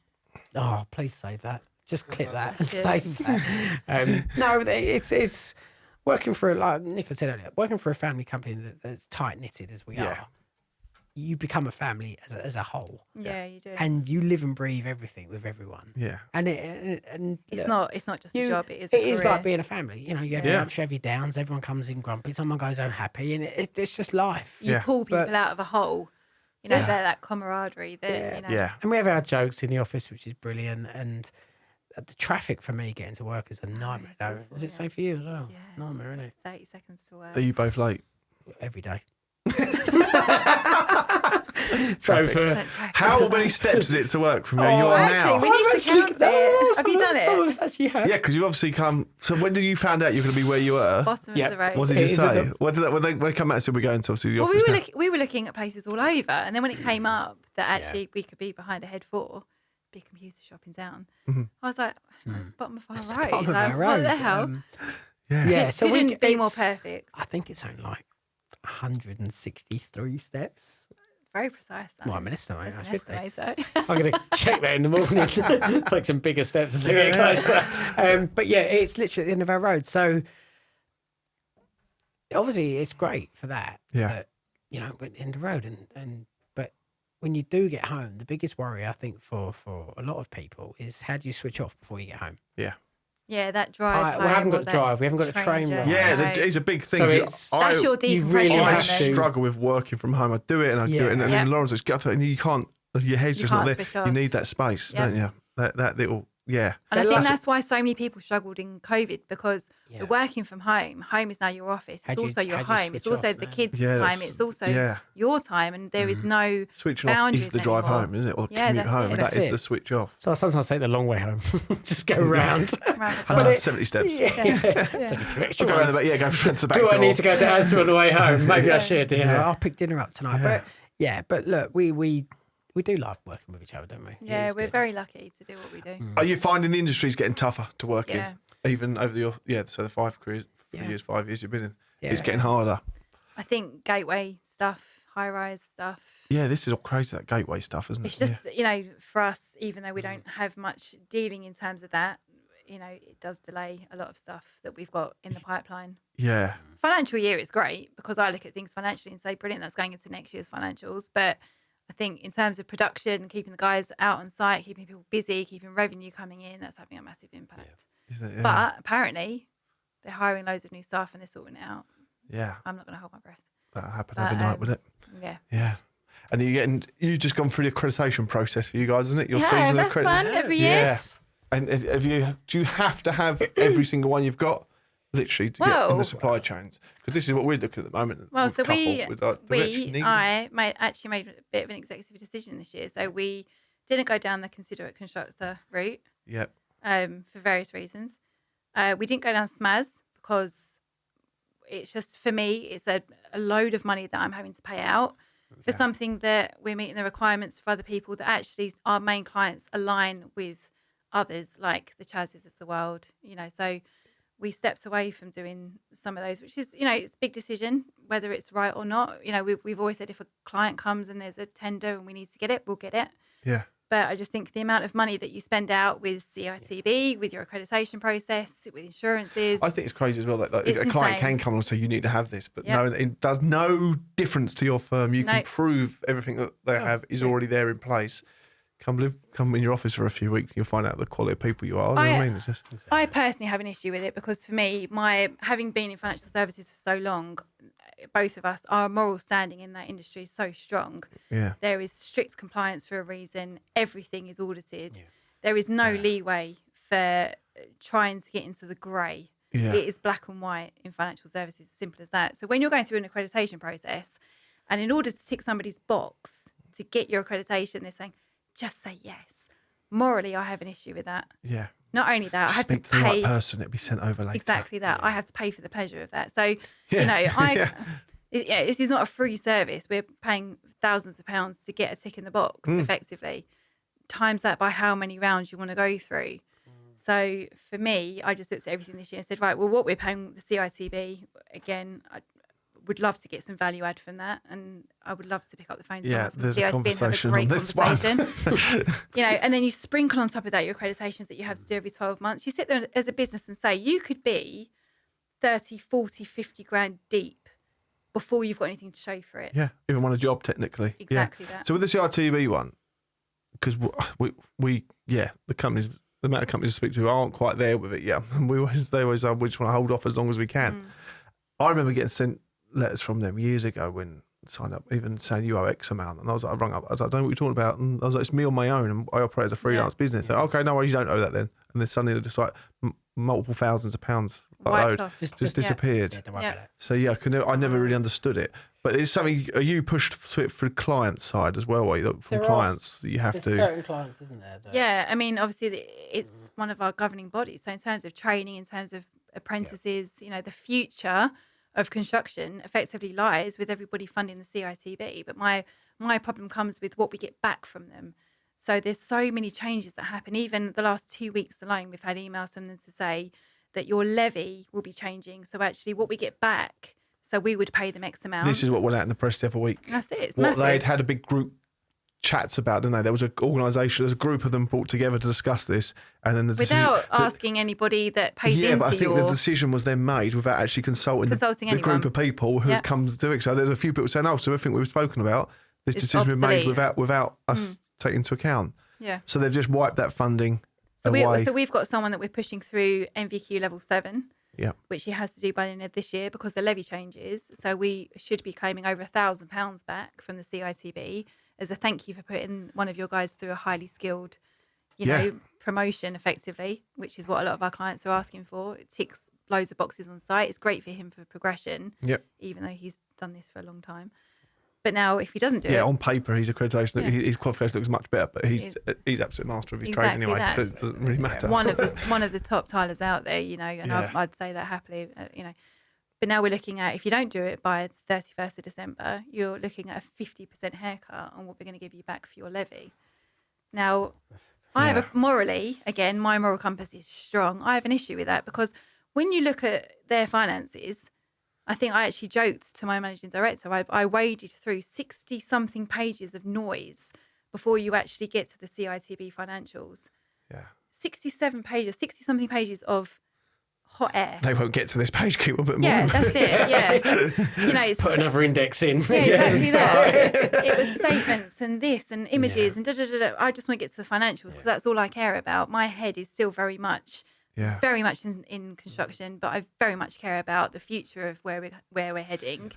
oh, please save that. Just clip that and Shit. save that. No, it's working for, like Nicola said earlier, working for a family company that's tight knitted as we are. You become a family as a whole, Yeah, you do. and you live and breathe everything with everyone. Yeah. And it's look, not just a job. It is. A It is career. like being a family. You know, you have your ups, you have your downs. Everyone comes in grumpy. Someone goes home happy, and it's just life. You Yeah. pull people But- out of a hole. You know, they're that camaraderie. That you know. Yeah. And we have our jokes in the office, which is brilliant. And the traffic for me getting to work is a nightmare. it's Though. awful, Is it yeah. same for you as well? Yes. Nightmare, isn't it? 30 seconds to work. Are you both late? Every day. Traffic. How many steps is it to work from where you are actually, now? we need to count it. Have you done Some of it? us actually have. Yeah, because you obviously come. So when did you find out you're going to be where you were? Bottom Yeah. of the road. What did It you is say? at the- When they come out and said we're going to obviously the Well, office now? we were looking at places all over, and then when it came up that actually we could be behind a head four, big computer shop in town, I was like, that's bottom of our It's the road. bottom of Like, our what road. the hell? Yeah, so we Couldn't be more it's- perfect. I think it's only like 163 steps. Very precise. Though. Well, I'm an estimator. I As should an be. estimator. I'm going to check that in the morning. Take some bigger steps as I get closer. But yeah, it's literally at the end of our road. So obviously it's great for that. Yeah. But, you know, we're at the end of the road. But when you do get home, the biggest worry I think for a lot of people is how do you switch off before you get home? Yeah. Yeah, that drive. We haven't home got or a that drive. We haven't got a train journey. ride. Yeah, No. it's a big thing. So because That's your you really decompression. I have moment. to- struggle with working from home. I do it and I do it, and Yeah. then Yeah. Lawrence is and you can't. Your head's You just not can't there. switch off. You need that space, Yeah. don't you? That little, yeah. And I think That's- that's why so many people struggled in COVID because Yeah. we're working from home. Home is now your office. How It's do you- also your how do you home. It's switch also off the now? kids' Yeah, time. that's- It's also yeah. your time, and there is no Switching off boundaries is the drive anymore. home, isn't it? Or the Yeah, commute that's home. it. And That's that is it. the switch off. So I sometimes take the long way home. Just go round. around the clock. 170 steps. Yeah. Take a few extra Go around ones. the back. Yeah, go to the back Do door. I need to go to Asda on the way home? Maybe I should. You know, Yeah. I'll pick dinner up tonight. Yeah. But look, we do love working with each other, don't we? It Yeah, is we're good. very lucky to do what we do. Are you finding the industry's getting tougher to work Yeah. in? Even over so the 5 Yeah. 5 years you've been in, Yeah. it's getting harder. I think gateway stuff, high rise stuff. Yeah, this is all crazy, that gateway stuff, isn't it? It's just, you know, for us, even though we don't have much dealing in terms of that, you know, it does delay a lot of stuff that we've got in the pipeline. Yeah. Financial year is great because I look at things financially and say, brilliant, that's going into next year's financials. But I think in terms of production, keeping the guys out on site, keeping people busy, keeping revenue coming in, that's having a massive impact. Isn't it? Yeah. But apparently, they're hiring loads of new staff and they're sorting it out. Yeah. I'm not going to hold my breath. That'll happen But, overnight, will it? Yeah. Yeah. And you've just gone through the accreditation process for you guys, isn't it? Your Yeah, season that's fun every year. Yeah. And do you have to have every single one you've got, literally, to get in Well- the supply chains? Because this is what we're looking at the moment. Well, with so Couple, with, like, do we actually need them? I actually made a bit of an executive decision this year. So we didn't go down the considerate constructor route Yeah. for various reasons. We didn't go down SMAS because it's just, for me, it's a load of money that I'm having to pay out for something that we're meeting the requirements for other people that actually our main clients align with others like the Chazes of the world, you know. So we stepped away from doing some of those, which is, you know, it's a big decision whether it's right or not. You know, we've always said if a client comes and there's a tender and we need to get it, we'll get it. Yeah. But I just think the amount of money that you spend out with CITB, with your accreditation process, with insurances. I think it's crazy as well that It's a client insane. can come and say you need to have this, but Yeah. no, it does no difference to your firm. You can No. prove everything that they have is already there in place. come in your office for a few weeks, and you'll find out the quality of people you are. You know what I mean? It's just, I personally have an issue with it because for me, having been in financial services for so long, both of us, our moral standing in that industry is so strong. yeah, There is strict compliance for a reason. Everything is audited. Yeah. There is no leeway for trying to get into the grey. yeah, It is black and white in financial services, as simple as that. So when you're going through an accreditation process, and in order to tick somebody's box to get your accreditation, they're saying, just say yes. Morally, I have an issue with that. yeah. Not only that, I have to Speak to the pay. right person, it'll be sent over later. Exactly that. I have to pay for the pleasure of that. So, Yeah. this is not a free service. We're paying thousands of pounds to get a tick in the box, effectively. Times that by how many rounds you want to go through. So for me, I just looked at everything this year and said, right, well, what we're paying the CITB, again, I would love to get some value add from that. And I would love to pick up the phone to Yeah, the there's a CITB and have a conversation great on this conversation. And then you sprinkle on top of that your accreditations that you have to do every 12 months. You sit there as a business and say, you could be 30, 40, 50 grand deep before you've got anything to show for it. Yeah, even on a job technically. Exactly yeah. that. So with the CITB one, because we the amount of companies I speak to aren't quite there with it yet. And they always say, we just want to hold off as long as we can. I remember getting sent letters from them years ago when I signed up, even saying you owe X amount. And I was like, I rung up, I was like, I don't know what you're talking about. And I was like, it's me on my own and I operate as a freelance business. So, okay, no worries, you don't owe that then. And then suddenly they're just like multiple thousands of pounds owed, just disappeared. Yeah, don't worry about it. So I never really understood it. But it's something, are you pushed for it for the client side as well? Are you, from clients that you have to? There's certain clients, isn't there? Yeah, I mean, obviously it's one of our governing bodies. So in terms of training, in terms of apprentices, the future of construction effectively lies with everybody funding the CITB. But my problem comes with what we get back from them. So there's so many changes that happen. Even the last 2 weeks alone, we've had emails from them to say that your levy will be changing. So actually what we get back, so we would pay them X amount. This is what went out in the press the other week. That's it. It's what massive. they'd had a big group chats about, didn't they? There was an organisation, there's a group of them brought together to discuss this, and then without asking anybody that pays into but I think the decision was then made without actually consulting the group of people who had come to do it. So there's a few people saying, "Oh, so everything we've spoken about, this decision was made without us taking into account." Yeah. So they've just wiped that funding away. So we've got someone that we're pushing through NVQ level 7. Yeah. Which he has to do by the end of this year because the levy changes. So we should be claiming over £1,000 back from the CITB as a thank you for putting one of your guys through a highly skilled, promotion effectively, which is what a lot of our clients are asking for. It ticks loads of boxes on site. It's great for him for progression, even though he's done this for a long time. But now if he doesn't do it... Yeah, on paper, his accreditation, his qualification looks much better, but he's absolute master of his trade anyway, so it doesn't really matter. One of the top tilers out there, and I'd say that happily, But now we're looking at, if you don't do it by 31st of December, you're looking at a 50% haircut on what we're going to give you back for your levy. Now, I have morally, again, my moral compass is strong. I have an issue with that because when you look at their finances, I think I actually joked to my managing director, I waded through 60-something pages of noise before you actually get to the CITB financials. Yeah. 60-something pages of hot air. They won't get to this page, keep a bit more. Yeah, that's it, yeah. It's, put another index in. Yeah, exactly that. It was statements and this and images and da-da-da-da. I just want to get to the financials because that's all I care about. My head is still very much in construction, but I very much care about the future of where we're heading.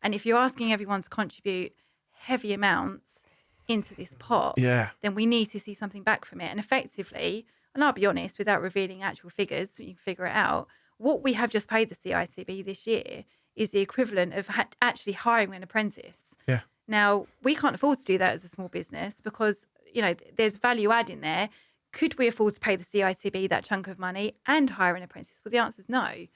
And if you're asking everyone to contribute heavy amounts into this pot, then we need to see something back from it. And effectively, and I'll be honest, without revealing actual figures, so you can figure it out, what we have just paid the CITB this year is the equivalent of actually hiring an apprentice. Yeah. Now, we can't afford to do that as a small business because, there's value add in there. Could we afford to pay the CITB that chunk of money and hire an apprentice? Well, the answer is no,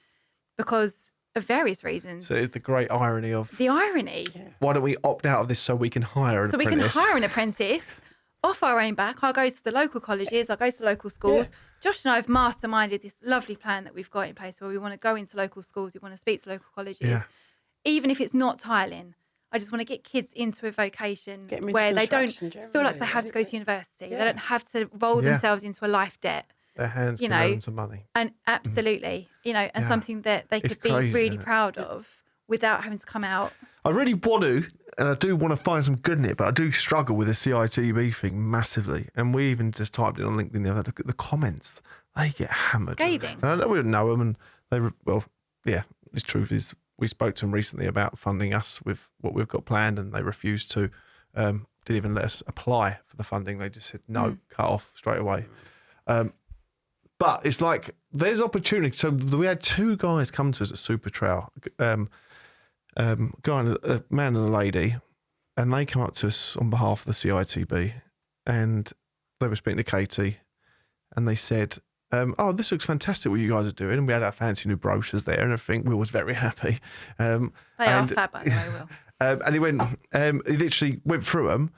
because of various reasons. So it's the great irony of... The irony. Yeah. Why don't we opt out of this so we can hire an apprentice? So we can hire an apprentice off our own back. I'll go to the local colleges, I'll go to the local schools. Yeah. Josh and I have masterminded this lovely plan that we've got in place where we want to go into local schools, we want to speak to local colleges, even if it's not tiling. I just want to get kids into a vocation where they don't feel like they have to go to university. Yeah. They don't have to roll themselves into a life debt. Their hands can earn some money. And absolutely, and something that they could be really proud of without having to come out. I really want to, and I do want to find some good in it, but I do struggle with the CITB thing massively. And we even just typed it on LinkedIn the other day. The comments, they get hammered. Scathing. And we didn't know them, and the truth is we spoke to them recently about funding us with what we've got planned, and they refused to, didn't even let us apply for the funding. They just said, no, cut off straight away. But it's like, there's opportunity. So we had 2 guys come to us at Super Trail, a man and a lady, and they come up to us on behalf of the CITB, and they were speaking to Katie, and they said, oh, this looks fantastic what you guys are doing. And we had our fancy new brochures there and everything. We was very happy. They are fab, by the way, Will. And he literally went through them.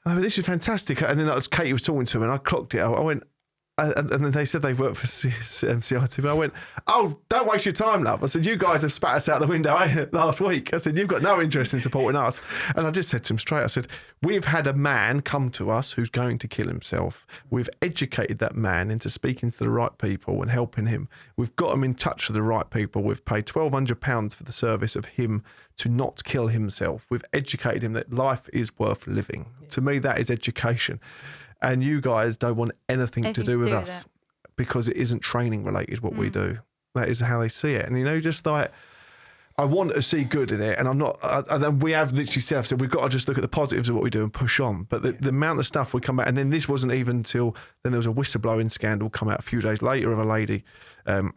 I went, this is fantastic. And then Katie was talking to him, and I clocked it. I went, and then they said they worked for CITB. I went, oh, don't waste your time, love. I said, you guys have spat us out the window last week. I said, you've got no interest in supporting us. And I just said to him straight, I said, we've had a man come to us who's going to kill himself. We've educated that man into speaking to the right people and helping him. We've got him in touch with the right people. We've paid £1,200 for the service of him to not kill himself. We've educated him that life is worth living. Yeah. To me, that is education. And you guys don't want anything to do with us because it isn't training related what we do. That is how they see it. And, just like, I want to see good in it. And I'm not, and then we have literally said, we've got to just look at the positives of what we do and push on. But the amount of stuff we come back, and then this wasn't even until then there was a whistleblowing scandal come out a few days later of a lady that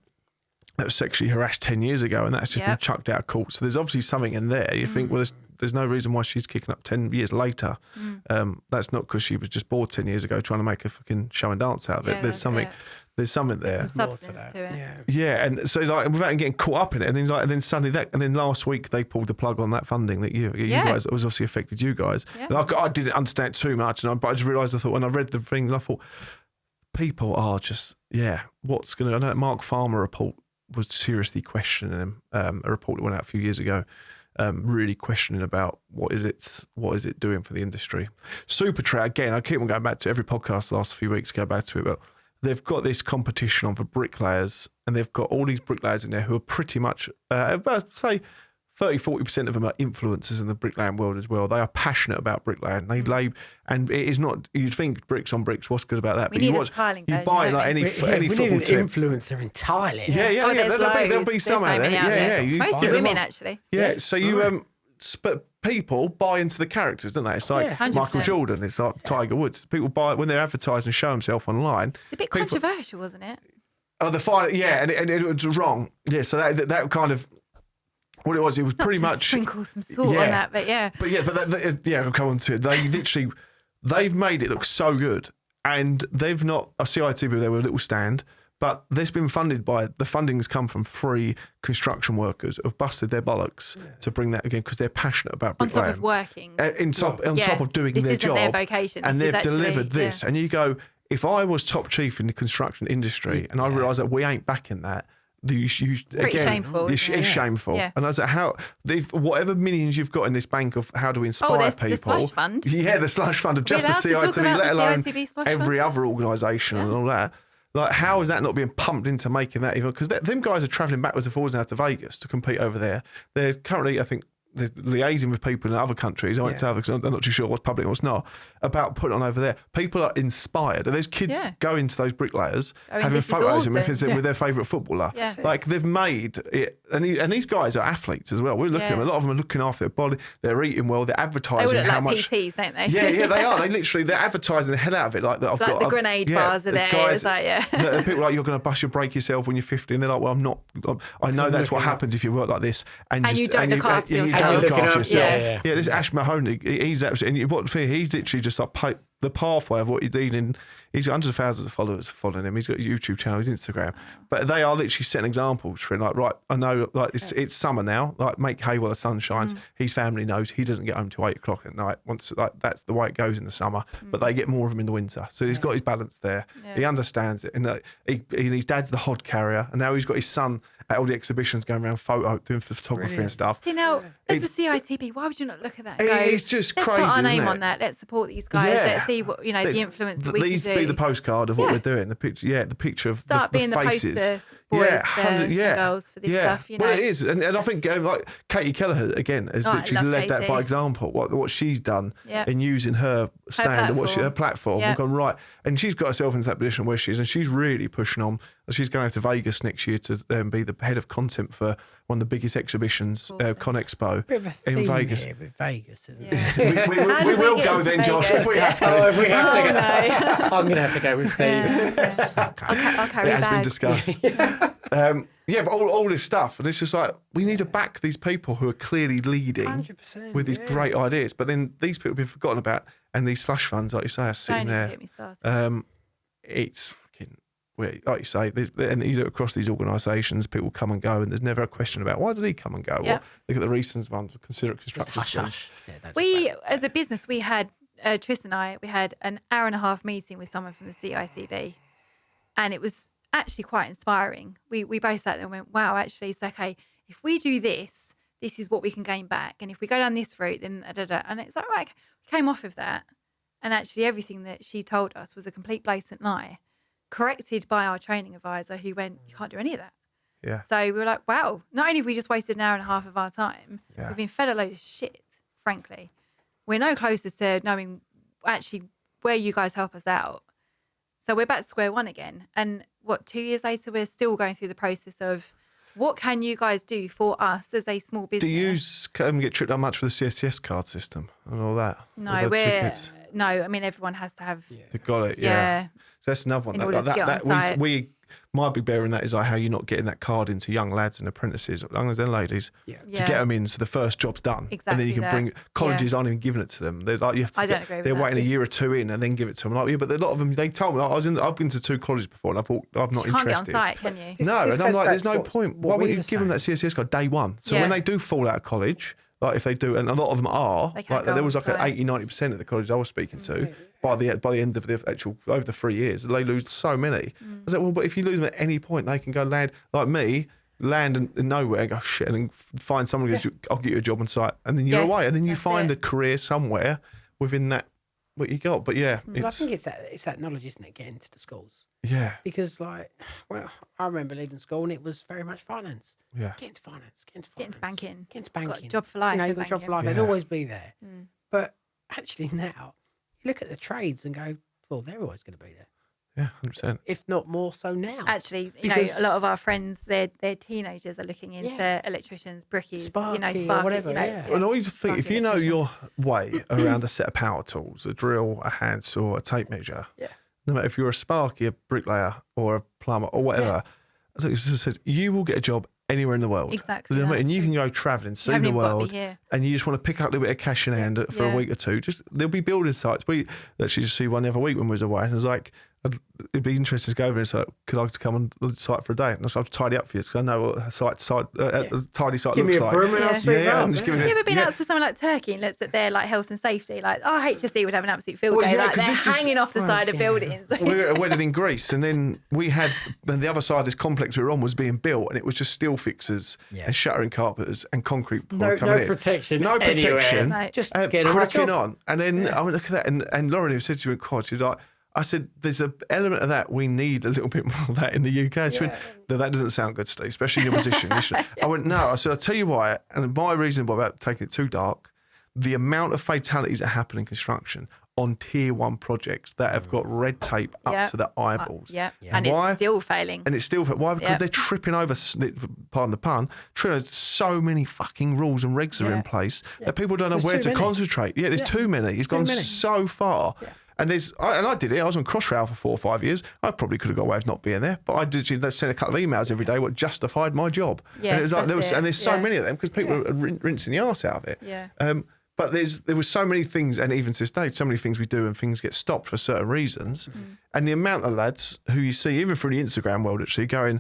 was sexually harassed 10 years ago. And that's just been chucked out of court. So there's obviously something in there. You think, well, there's no reason why she's kicking up 10 years later. That's not because she was just bored 10 years ago trying to make a fucking show and dance out of it. There's something there. There's substance to it. Yeah, and so like without getting caught up in it, and then suddenly and then last week they pulled the plug on that funding that you guys, it was obviously affected you guys. Yeah. And I didn't understand too much, but I just realised, I thought when I read the things, I thought people are just what's going to? I know that Mark Farmer report was seriously questioning him. A report that went out a few years ago. Really questioning about what is it doing for the industry. Supertrack, again, I keep on going back to every podcast the last few weeks, go back to it, but they've got this competition on for bricklayers, and they've got all these bricklayers in there who are pretty much, about say 30-40% of them are influencers in the bricklaying world as well. They are passionate about bricklaying. They lay, and it is not, you'd think bricks on bricks, what's good about that? We need a tiling version, buy like any football team. Influencer in tiling. Yeah. There'll be some out there. Mostly women, actually. Yeah, so you, but people buy into the characters, don't they? It's like 100%. Michael Jordan, it's like Tiger Woods. People buy when they're advertising and show themselves online. It's a bit controversial, wasn't it? Oh, the final, and it was wrong. Yeah, so that kind of, what it was pretty much sprinkle some salt on that, but I'll come on to it. They've made it look so good, and they've not a CITB. They were a little stand, but they've been funded by the funding's come from free construction workers who've busted their bollocks to bring that again because they're passionate about bricklaying. On top of working, on top of doing their job, their vocation, and they've delivered this. And you go, if I was top chief in the construction industry, and I realise that we ain't backing that. Shameful. It's shameful. Yeah. And I was like, whatever millions you've got in this bank of how do we inspire people? The slush fund. Yeah, the slush fund of just the CITB, let alone every other organisation and all that. Like, how is that not being pumped into making that even? Because them guys are travelling backwards and forwards now to Vegas to compete over there. They're currently, I think, they're liaising with people in other countries. I went to have, because I'm not too sure what's public and what's not, about putting on over there. People are inspired. And there's kids going to those bricklayers, having photos of them with their favourite footballer. Yeah. Like, they've made it. And these guys are athletes as well. We're looking at them. A lot of them are looking after their body. They're eating well. They're advertising they how like much. PTs, don't they? Yeah, they are. They're advertising the hell out of it. Like, that I've got the grenade bars are there. Guys, it's like, people are like, you're going to break yourself when you're 50. And they're like, well, I'm not. I know that's what happens if you work like this. And you don't look after yourself. Yeah, this Ash Mahoney, he's absolutely, and he's literally just like the pathway of what he's doing. He's got hundreds of thousands of followers following him. He's got his YouTube channel, his Instagram. But they are literally setting examples for him. Like, right, I know, like, it's summer now. Like, make hay while the sun shines. His family knows he doesn't get home till 8 o'clock at night. That's the way it goes in the summer. But they get more of him in the winter. So he's got his balance there. Yeah. He understands it. And his dad's the hod carrier. And now he's got his son at all the exhibitions going around doing photography and stuff. See, now, as a CITB, why would you not look at that and go, it's just let's crazy, put our name isn't it? on that. Let's support these guys. Let's see what, the influence that we can do. Be the postcard of what we're doing. The picture of Start the being faces. The poster boys and girls for this stuff. You know, well, it is, and I think like Katie Kelleher again has literally led that by example. What she's done in using her stand and her platform, and gone right, and she's got herself into that position where she is, and she's really pushing on. She's going to Vegas next year to be the head of content for one of the biggest exhibitions, ConExpo in Vegas. Here with Vegas, isn't it? we will go then, Josh, if we have to. Oh, if we have to go. I'm going to have to go with Steve. I'll carry it has bags. been discussed. But all this stuff, and it's just like we need to back these people who are clearly leading 100%, with these great ideas. But then these people have been forgotten about, and these slush funds, like you say, are sitting there. It's fucking weird. Like you say, and you look across these organisations, people come and go, and there's never a question about why did he come and go? Well, look at the recent ones, consider it construction. We, as a business, we had Tris and I, we had an hour and a half meeting with someone from the CITB, and it was actually quite inspiring. We both sat there and went, wow, actually, it's okay. If we do this, this is what we can gain back. And if we go down this route, then da-da-da. And it's like, right, we came off of that. And actually everything that she told us was a complete blatant lie, corrected by our training advisor who went, you can't do any of that. Yeah. So we were like, wow, not only have we just wasted an hour and a half of our time, we've been fed a load of shit, frankly. We're no closer to knowing actually where you guys help us out. So we're back to square one again. And 2 years later, we're still going through the process of what can you guys do for us as a small business? Do you get tripped up much for the CSCS card system and all that? No, I mean, everyone has to have. They've got it, yeah. So that's another one. My big bear in that is like how you're not getting that card into young lads and apprentices, young and ladies, to get them in so the first job's done. Exactly. And then you can bring, colleges aren't even giving it to them. They're like, you have to I don't agree with they're that. waiting a year or two in and then give it to them. Like, but a lot of them, they told me, I've been to 2 colleges before and I thought, I'm not You can't interested. get on site, can you? No, and I'm like, there's no point. Why wouldn't you give them that CSCS card day one? So when they do fall out of college, like if they do, and a lot of them are, like there was like an 80-90% of the colleges I was speaking to, by the end of the actual, over the 3 years, they lose so many. I was like, well, but if you lose them at any point, they can go land, like me, land in nowhere and go, shit, and then find someone who goes, I'll get you a job on site. And then you're away. And then you find a career somewhere within that, what you got. But I think it's that knowledge, isn't it, getting to the schools? Yeah. Because I remember leaving school and it was very much finance. Yeah. Get into finance. Get into banking. Got a job for life. You've got a job for life. It'll always be there. But actually now, you look at the trades and go, well, they're always going to be there. Yeah, 100%. If not more so now. Actually, a lot of our friends, their teenagers are looking into electricians, brickies, Sparky, Sparky, whatever. And I always think, if you know your way around a set of power tools, a drill, a handsaw, a tape measure, no matter if you're a Sparky, a bricklayer, or a plumber, or whatever, as I just said, you will get a job anywhere in the world. Exactly. You know what I mean? And you can go travelling, see the world, and you just want to pick up a little bit of cash in hand for a week or two. Just there'll be building sites. We actually just see one the other week when we was away, and it was like, it'd be interesting to go over and say, could I come on the site for a day? And I'll tidy up for you because I know what a tidy site give looks me a like. broom and I'll sweep it up. Have you ever been out to somewhere like Turkey and looked at their like health and safety? Like, HSE would have an absolute field day. Like they're hanging off the side of buildings. We were at a wedding in Greece, and then we had, and the other side of this complex we were on was being built, and it was just steel fixers and shuttering carpenters and concrete coming in. Protection. No protection. No. Just cracking on. And then I went, look at that. And Lauren, who said to me, quad, she's like, I said, there's an element of that. We need a little bit more of that in the UK. She went, no, that doesn't sound good, Steve, especially in your position. I went, no. I said, I'll tell you why. And my reason about taking it too dark, the amount of fatalities that happen in construction on tier 1 projects that have got red tape up to the eyeballs. And why? It's still failing. And it's still failing. Why? Because they're tripping over, pardon the pun, tripping over so many fucking rules and regs are in place that people don't know where to concentrate. Yeah, there's too many. It's gone so far. And I did it. I was on Crossrail for 4 or 5 years. I probably could have got away with not being there, but I did send a couple of emails every day what justified my job. Yeah, and it was like and there's so many of them because people are rinsing the arse out of it. Yeah. But there was so many things, and even to this day, so many things we do and things get stopped for certain reasons. And the amount of lads who you see, even through the Instagram world, actually going,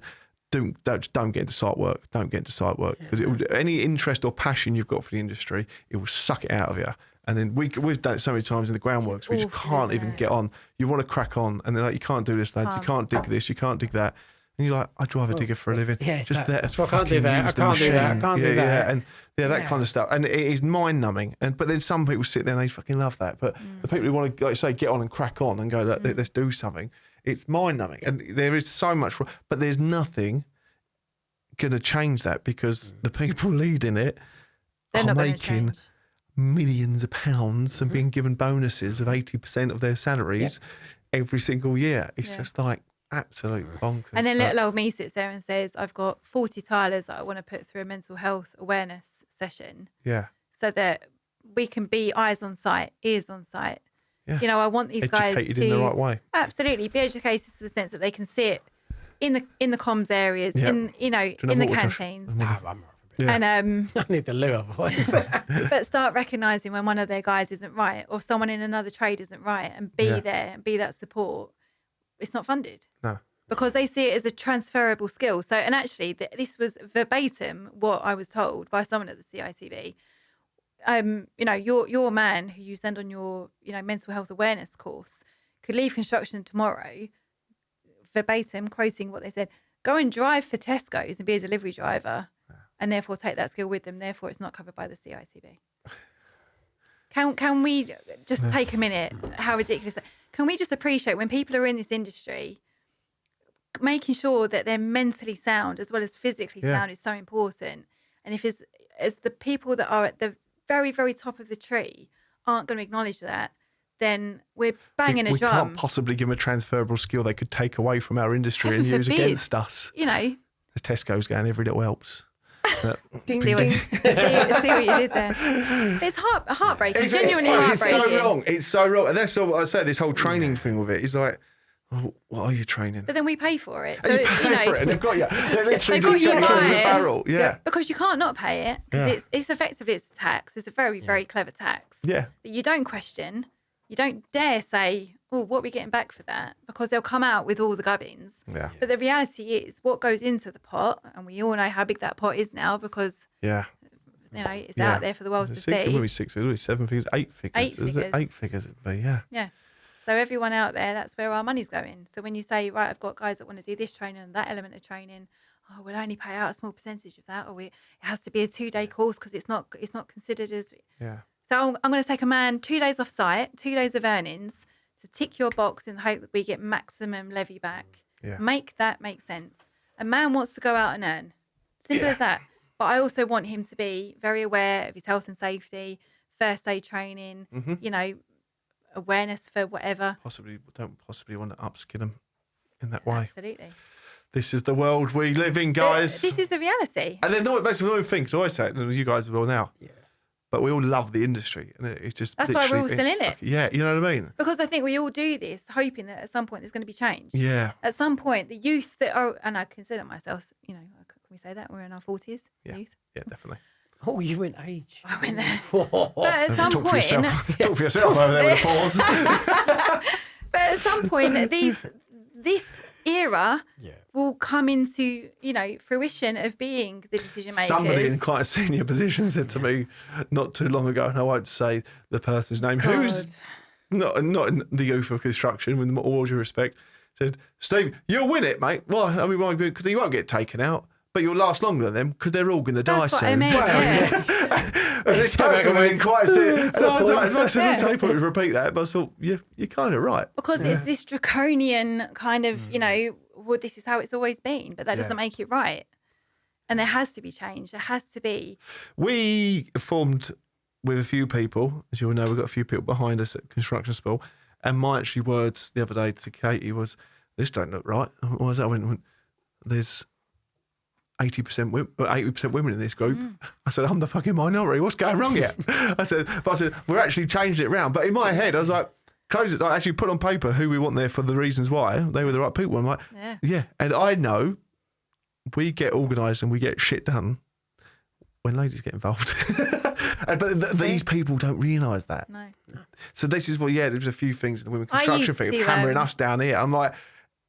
don't get into site work. Don't get into site work because any interest or passion you've got for the industry, it will suck it out of you. And then we've done it so many times in the groundworks, we just can't even get on. You want to crack on, and they're like, you can't do this, lads. You can't dig this. You can't dig that. And you're like, I drive a digger for a living. Yeah, just there. I can't do that. I can't do that. I can't do that. Yeah, and that kind of stuff. And it is mind numbing. But then some people sit there and they fucking love that. But the people who want to, like say, get on and crack on and go, let's do something. It's mind numbing. And there is so much, but there's nothing going to change that because the people leading it They're are not gonna making change. millions of pounds and being given bonuses of 80% of their salaries every single year. It's just like absolute bonkers. And then little old me sits there and says, I've got 40 tilers that I want to put through a mental health awareness session Yeah. so that we can be eyes on site, ears on site. Yeah. You know, I want these guys Educated to in the right way. absolutely be educated to the sense that they can sit in the comms areas, Yeah. in Do you know in the what, Josh? canteens, I'm all right for a bit. Yeah. and I need the loo otherwise. but start recognising when one of their guys isn't right or someone in another trade isn't right, and be there and be that support. It's not funded. No. Because they see it as a transferable skill. So, and actually, this was verbatim what I was told by someone at the CITB. You know, your man who you send on your, you know, mental health awareness course could leave construction tomorrow, verbatim, quoting what they said, go and drive for Tesco's and be a delivery driver, and therefore take that skill with them. Therefore, it's not covered by the CITB. Can we just take a minute? How ridiculous! Can we just appreciate when people are in this industry, making sure that they're mentally sound as well as physically sound is so important. And if as the people that are at the very, very top of the tree aren't going to acknowledge that, then we're banging a we drum. can't possibly give them a transferable skill they could take away from our industry Heaven and use forbid. against us. You know, As Tesco's going, every little helps. But Ding, see what you did there. It's heartbreaking, genuinely heartbreaking. It's so wrong. It's so wrong. And that's all I say. This whole training thing with it is like, oh, what are you training? But then we pay for it. So, And you pay for it, and they've got you. They're literally They've got just you got you through the right. barrel. Yeah. Because you can't not pay it, because it's effectively it's a tax. It's a very, very clever tax. Yeah. That you don't question. You don't dare say, oh, what are we getting back for that? Because they'll come out with all the gubbins. Yeah. But the reality is what goes into the pot, and we all know how big that pot is now because, Yeah. you know, it's out there for the world to It would see. be 6 figures, it would be 7 figures, 8 figures. Is it? figures. 8 figures it'd be, yeah. Yeah. So everyone out there, that's where our money's going. So when you say, right, I've got guys that want to do this training and that element of training, oh, we'll only pay out a small percentage of that, or it has to be a 2-day course because it's not considered as. Yeah. So I'm going to take a man 2 days off site, 2 days of earnings to tick your box in the hope that we get maximum levy back. Yeah. Make that make sense. A man wants to go out and earn. Simple as that. But I also want him to be very aware of his health and safety, first aid training, you know, awareness for whatever. Don't possibly want to upskill them in that way. Absolutely. This is the world we live in, guys. This is the reality. And then the most annoying thing, so I say it, and you guys will now. Yeah. But we all love the industry, and it's just That's why we're all literally- still in it. Yeah, you know what I mean? Because I think we all do this, hoping that at some point there's going to be change. Yeah. At some point, the youth that are, and I consider myself, you know, can we say that? We're in our 40s, Yeah. youth. Yeah, definitely. Oh, you went age. I went there. But at some Talk for point, yourself. Talk for yourself over there with the fours. but at some point, this era Yeah. will come into, you know, fruition of being the decision makers. Somebody in quite a senior position said to me not too long ago, and I won't say the person's name, who's not in the youth of construction, with all due respect, said, Steve, you'll win it, mate. Why? I mean, why? Because you won't get taken out, but you'll last longer than them because they're all going to die That's what I soon. mean, yeah. And this person was in quite a serious, and I was like, as much as I Yeah. say, probably repeat that, but I thought, you're kind of right. Because it's this draconian kind of, you know, well, this is how it's always been, but that doesn't make it right. And there has to be change. There has to be. We formed with a few people, as you all know, we've got a few people behind us at Construction School, and my actually words the other day to Katie was, this don't look right. What was that? I went, there's 80% women in this group. I said, I'm the fucking minority. What's going wrong here? I said, we're actually changing it around. But in my head, I was like, close it. I actually put on paper who we want there for the reasons why. They were the right people. I'm like, yeah. And I know we get organised and we get shit done when ladies get involved. But these people don't realise that. No. So this is what, there's a few things in the women construction used thing of to, hammering us down here. I'm like,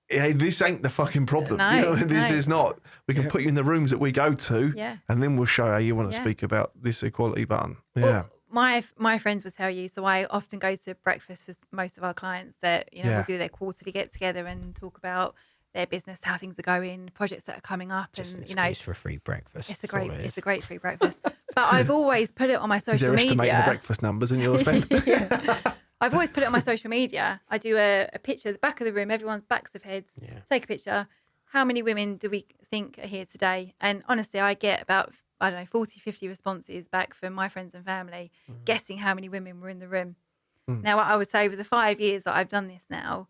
hey, this ain't the fucking problem. No, you know, this no. is not. We can put you in the rooms that we go to, and then we'll show how you want to speak about this equality button. Yeah. Well, my friends will tell you, so I often go to breakfast for most of our clients that, you know, will do their quarterly get together and talk about their business, how things are going, projects that are coming up, Just and an you know, excuse for a free breakfast. it's a That's all great it is. great free breakfast. But I've always put it on my Is social there estimating the media. breakfast numbers in your spend? I've always put it on my social media. I do a picture, the back of the room, everyone's backs of heads. Yeah. Take a picture, how many women do we think are here today? And honestly, I get about, 40, 50 responses back from my friends and family, guessing how many women were in the room. Now, I would say over the 5 years that I've done this now,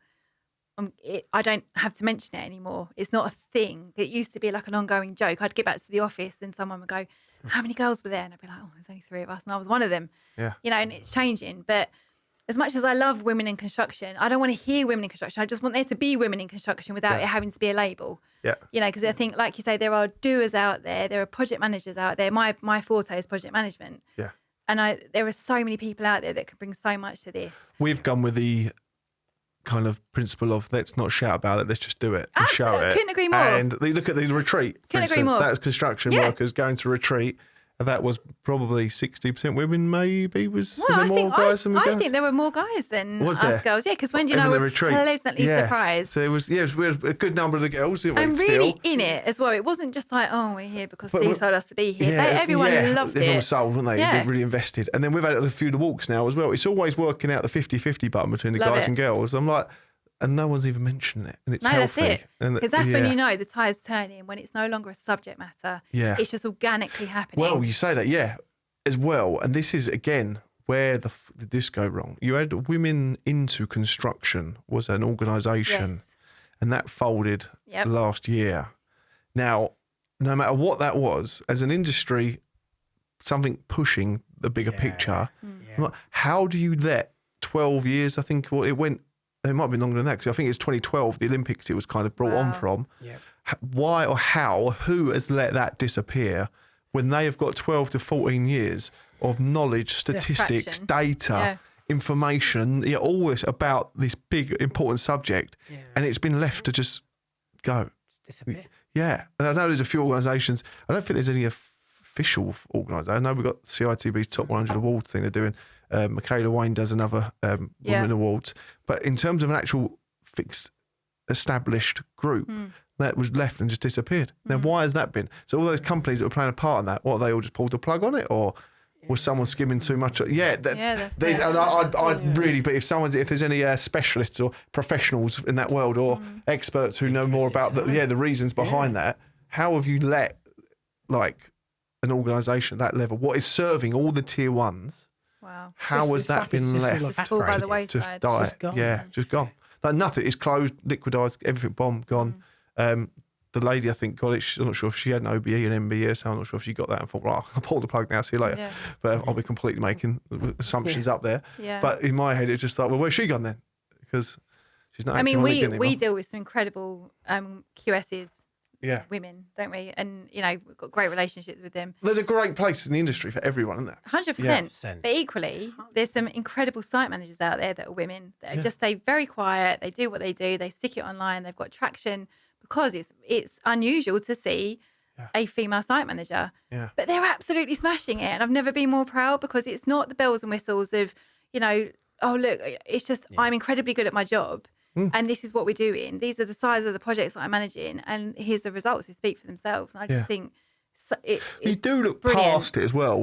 I don't have to mention it anymore. It's not a thing. It used to be like an ongoing joke. I'd get back to the office and someone would go, how many girls were there? And I'd be like, there's only 3 of us. And I was one of them. Yeah. And it's changing. But as much as I love women in construction, I don't want to hear women in construction. I just want there to be women in construction without it having to be a label. Yeah. Because I think, like you say, there are doers out there. There are project managers out there. My forte is project management. Yeah. And there are so many people out there that can bring so much to this. We've gone with the kind of principle of let's not shout about it, let's just do it and show it. Couldn't agree more. And you look at the retreat, for Couldn't agree instance, more. that's construction workers going to retreat. And that was probably 60% women, maybe. Was there more guys than girls? I think there were more guys than Was us there? girls. Yeah, because when do you know, the we're retreat. pleasantly surprised. So it was a good number of the girls, didn't we? And really in it as well. It wasn't just like, we're here because Steve told us to be here. Everyone loved it. Everyone was sold, weren't they? Yeah. They really invested. And then we've had a few of the walks now as well. It's always working out the 50-50 button between the Love guys it. and girls. I'm like, and no one's even mentioned it. And it's healthy. That's it. Because that's when yeah. you know the tide's turning, when it's no longer a subject matter. Yeah. It's just organically happening. Well, you say that, yeah, as well. And this is, again, where did this go wrong? You had Women Into Construction was an organisation, and that folded last year. Now, no matter what that was, as an industry, something pushing the bigger picture, I'm like, how do you let 12 years, I think it went, it might have been longer than that, because I think it's 2012, the Olympics it was kind of brought on from. Yeah. Why or how, who has let that disappear when they have got 12 to 14 years of knowledge, statistics, Traction. data, information, all this about this big, important subject, and it's been left to just go. Disappear. Yeah. And I know there's a few organisations, I don't think there's any official organisation. I know we've got CITB's Top 100 Award thing they're doing. Michaela Wayne does another Women Awards. But in terms of an actual fixed, established group, that was left and just disappeared. Now, why has that been? So all those companies that were playing a part in that, what, they all just pulled the plug on it? Or was someone skimming too much? That's it. And I'd really, but if there's any specialists or professionals in that world or experts who know more about the reasons behind that, how have you let, like, an organisation at that level, what is serving all the tier ones, Wow. how has that been left Just fall by the wayside. to die? Just gone. Yeah, just gone. Like nothing. It's closed, liquidised, everything bombed, gone. The lady, I think, got it. I'm not sure if she had an OBE and MBE, so I'm not sure if she got that and thought, right, I'll pull the plug now, see you later. Yeah. But I'll be completely making assumptions up there. Yeah. But in my head, it's just like, well, where's she gone then? Because she's not acting on it anymore. we deal with some incredible QSs, women, don't we? And, we've got great relationships with them. There's a great place in the industry for everyone, isn't there? 100%. Yeah. But equally, there's some incredible site managers out there that are women that just stay very quiet. They do what they do. They stick it online. They've got traction because it's unusual to see a female site manager. Yeah. But they're absolutely smashing it. And I've never been more proud because it's not the bells and whistles of, oh, look, it's just I'm incredibly good at my job. And this is what we're doing. These are the size of the projects that I'm managing. And here's the results. They speak for themselves. And I just think you do look brilliant. past it as well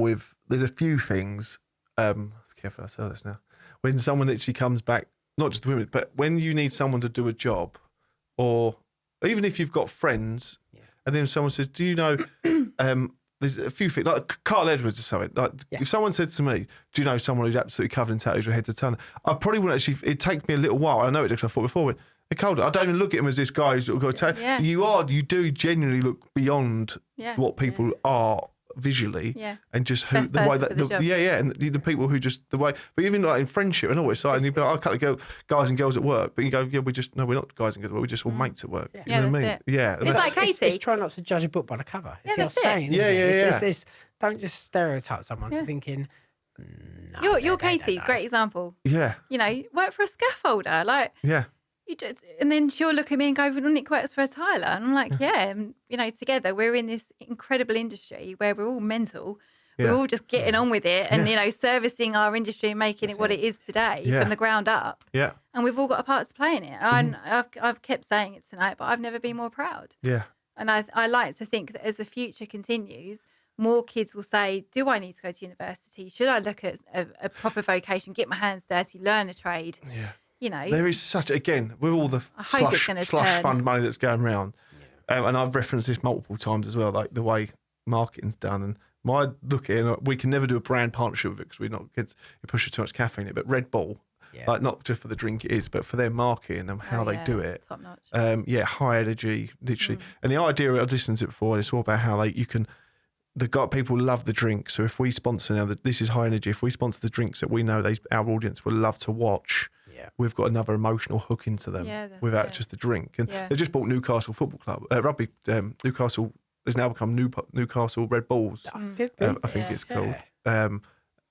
there's a few things, careful I say this now, when someone actually comes back, not just women, but when you need someone to do a job, or even if you've got friends, and then someone says, do you know, there's a few things, like Carl Edwards or something. Like if someone said to me, do you know someone who's absolutely covered in tattoos from head to toe? I probably wouldn't actually, it'd take me a little while. I know it because I thought before, hey, Carl, I don't even look at him as this guy who's got a tattoo. Yeah. You do genuinely look beyond what people are visually, and just who Best the way person for the that job. and the people who just the way, but even like in friendship and all, it's like, and you'd be like, I can't go guys and girls at work, but you go, we're not guys and girls at work, we're just all mates at work. You know what I mean? that's it. Yeah, It's like Katie. It's try not to judge a book by the cover. It's the old that's it. saying. isn't it? Yeah. It's don't just stereotype someone to thinking. You're Katie, great example. yeah, Work for a scaffolder. Like, yeah. and then she'll look at me and go, well, Nick works for a tiler. And I'm like, and, together we're in this incredible industry where we're all mental. We're all just getting on with it and, servicing our industry and making it what it is today from the ground up. Yeah. And we've all got a part to play in it. And I've kept saying it tonight, but I've never been more proud. Yeah. And I like to think that as the future continues, more kids will say, do I need to go to university? Should I look at a proper vocation, get my hands dirty, learn a trade? Yeah. There is such, again, with all the I hope it's slush gonna turn. fund money that's going around, and I've referenced this multiple times as well, like the way marketing's done. And my look here, we can never do a brand partnership with it because we're not against it pushes too much caffeine in it. But Red Bull, like not just for the drink it is, but for their marketing and how they do it. Top notch. High energy, literally. And the idea, I've listened to it before, and it's all about how people love the drink. So if we sponsor now, this is high energy. If we sponsor the drinks that we know our audience will love to watch, we've got another emotional hook into them without just the drink. And they just bought Newcastle Football Club, rugby. Newcastle has now become Newcastle Red Bulls. I think it's called.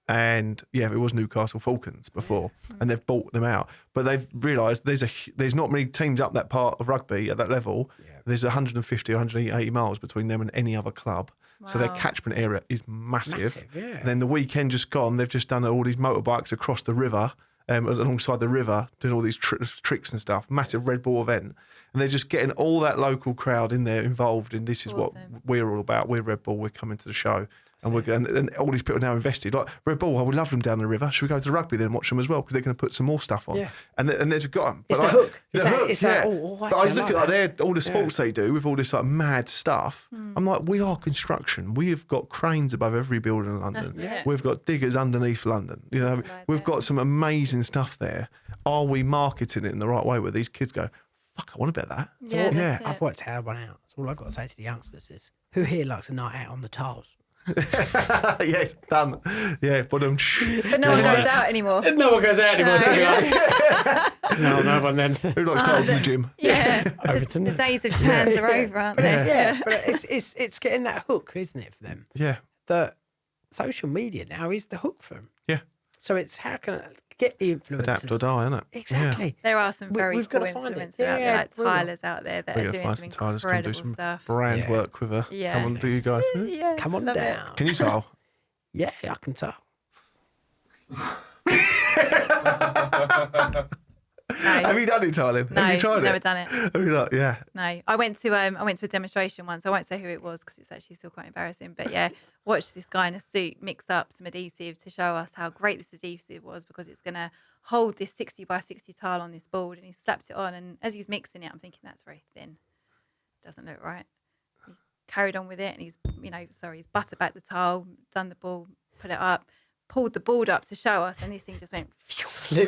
And it was Newcastle Falcons before, and they've bought them out. But they've realised there's not many teams up that part of rugby at that level. There's 150 or 180 miles between them and any other club. Wow. So their catchment area is massive. And then the weekend just gone, they've just done all these motorbikes across the river, alongside the river, doing all these tricks and stuff. Massive Red Bull event. And they're just getting all that local crowd in there involved in this is what we're all about. We're Red Bull. We're coming to the show. And and all these people are now invested. Like Red Bull, I would love them down the river. Should we go to the rugby then and watch them as well? Because they're going to put some more stuff on. Yeah. And they've got them. It's the hook. But I was looking at all the sports they do with all this like mad stuff. I'm like, we are construction. We have got cranes above every building in London. We've got diggers underneath London. You know, we've got some amazing stuff there. Are we marketing it in the right way where these kids go, fuck, I want a bit of that? Yeah. I've worked hard one out. So all I've got to say to the youngsters is, who here likes a night out on the tiles? Yes, done. Yeah, but no one goes out anymore. No one goes out anymore. No, no one then. Who likes tiles in the gym? Yeah, the days of chans are over, aren't they? Yeah, but it's getting that hook, isn't it, for them? Yeah. That social media now is the hook for them. Yeah. So it's how can I get the influencers? Adapt or die, isn't it? Exactly. Yeah. There are some very cool influencers out there, like Tyler's out there that are doing some incredible stuff. Brand work with her. Yeah. Come on, do you guys? Yeah. Come on down. Can you tile? Yeah, I can tile. No. Have you done it, tiling? No, have you tried never done it. Have you not? Yeah. No, I went to a demonstration once. I won't say who it was because it's actually still quite embarrassing. But yeah, watched this guy in a suit mix up some adhesive to show us how great this adhesive was because it's going to hold this 60 by 60 tile on this board. And he slaps it on, and as he's mixing it, I'm thinking that's very thin. Doesn't look right. He carried on with it, and he's buttered back the tile, done the ball, put it up. Pulled the board up to show us, and this thing just went. Shit,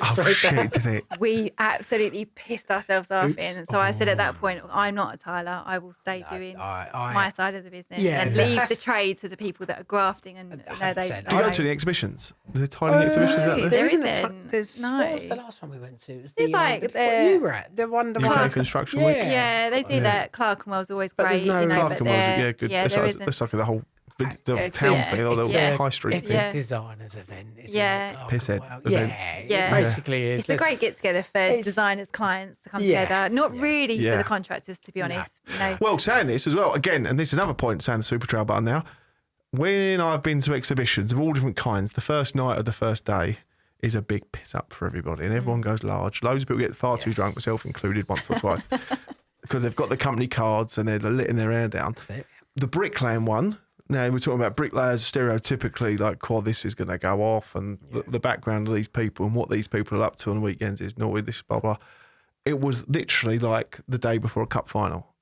did it? We absolutely pissed ourselves off in. And so I said at that point, I'm not a tiler. I will stay doing my side of the business and leave the trade to the people that are grafting. And do you go to the exhibitions? Are there tiling exhibitions out there? There isn't. There's no. What was the last one we went to? It was it's like what you were at. The one. UK Construction Week. Yeah, they do that. Clerkenwell's always great. There's no Clerkenwell's good. Yeah, it's like the whole. The town thing, or the high street thing. It's a designers event. Pisshead event. Yeah. Basically, it's a great get together for designers, clients to come together. Not really for the contractors, to be honest. No. Well, saying this as well, again, and this is another point, saying the Super Trail button now. When I've been to exhibitions of all different kinds, the first night of the first day is a big piss up for everybody, and everyone goes large. Loads of people get far too drunk, myself included, once or twice, because they've got the company cards and they're letting their hair down. The bricklaying one. Now, we're talking about bricklayers stereotypically, like, this is going to go off, and the background of these people and what these people are up to on the weekends is naughty, this, blah, blah. It was literally like the day before a cup final.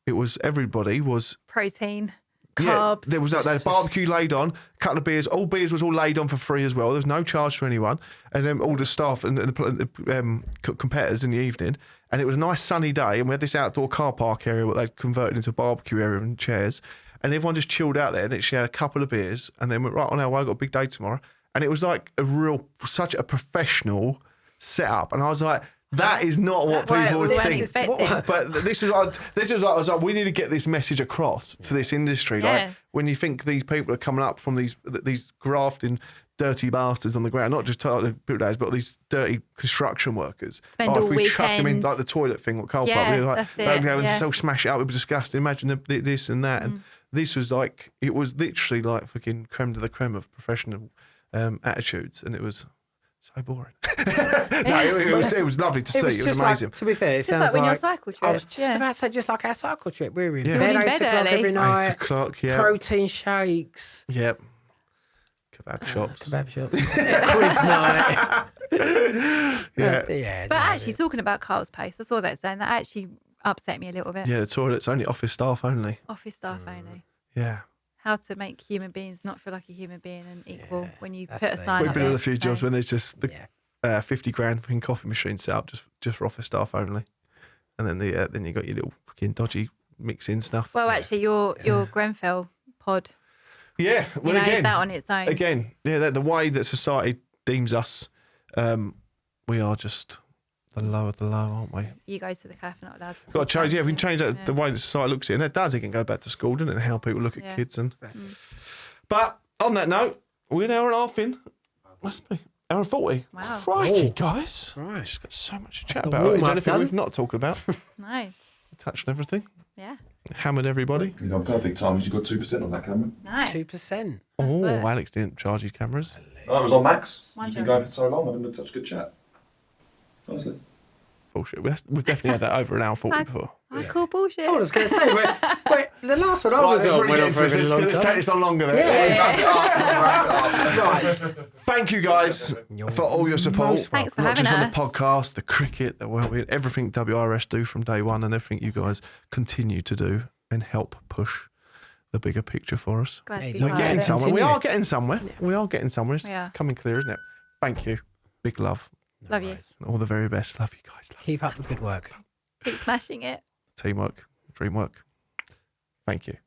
Everybody was... Protein, carbs. There was they had barbecue laid on, a couple of beers. All beers was all laid on for free as well. There was no charge to anyone. And then all the staff and the competitors in the evening. And it was a nice sunny day, and we had this outdoor car park area what they'd converted into a barbecue area and chairs. And everyone just chilled out there, and she had a couple of beers, and then went right on our way. I've got a big day tomorrow, and it was like such a professional setup. And I was like, that is not what people would think. But this is like, I was like, we need to get this message across to this industry. Like when you think these people are coming up from these grafting dirty bastards on the ground, not just people but these dirty construction workers. Spend all if we weekends. chuck them in like the toilet thing or coal pipe, they'll go and so smash it up. It was disgusting. Imagine this and that. And this was like, it was literally like fucking creme de la creme of professional attitudes, and it was so boring. It was lovely to see. It was amazing. Like, to be fair, it just sounds like when you're cycle trip. I was just about to say, just like our cycle trip. We were in You're bed in 8 bed o'clock early. every night. 8 o'clock, Protein shakes. Yep. Kebab shops. Quiz night. But actually, talking about Carl's Pace, I saw that saying that actually upset me a little bit. Yeah, the toilet's only office staff only. Office staff only. Yeah. How to make human beings not feel like a human being and equal when you put a the- sign We've up been there on a few to jobs say- when there's just the 50 grand fucking coffee machine set up just for office staff only. And then then you got your little fucking dodgy mix-in stuff. Well, actually, your Grenfell pod, Yeah, well, you made again, that on its own. the way that society deems us, we are just the low of the low, aren't we? You go to the cafe, not allowed to. Got to change. Yeah, we can talk change that, about the way that society looks at it, and it does. It can go back to school, doesn't it? And how people look at Yeah. kids. And but on that note, we're an hour and a half in. Must be hour and 40. Wow. Crikey, guys! Right. Just got so much to chat the about. Is there warm-up anything done. we've not talked about? No. Touched on everything. Yeah. Hammered everybody. You've done perfect time. You got 2% on that camera. No. 2%. Oh, it. Alex didn't charge his cameras. No, it was on Max. Mine's It's been on. going for so long. I've had such a good chat. Honestly. Bullshit. We've definitely had that over an hour 40 before. I call bullshit. I was going to say, wait, the last one I was on went on for a really long Let's take time. this on longer. Then. Right. Thank you guys for all your support. most Thanks for Not having just on the us. podcast, the cricket, the well-being, everything WRS do from day one, and everything you guys continue to do and help push the bigger picture for us. Glad to Hey, be look, We're part getting of it. somewhere. We Continue. are getting somewhere. We are getting somewhere. It's We are. coming clear, isn't it? Thank you. Big love. Love you. All the very best. Love you guys. Love Keep up the good work. Keep smashing it. teamwork, dreamwork. Thank you.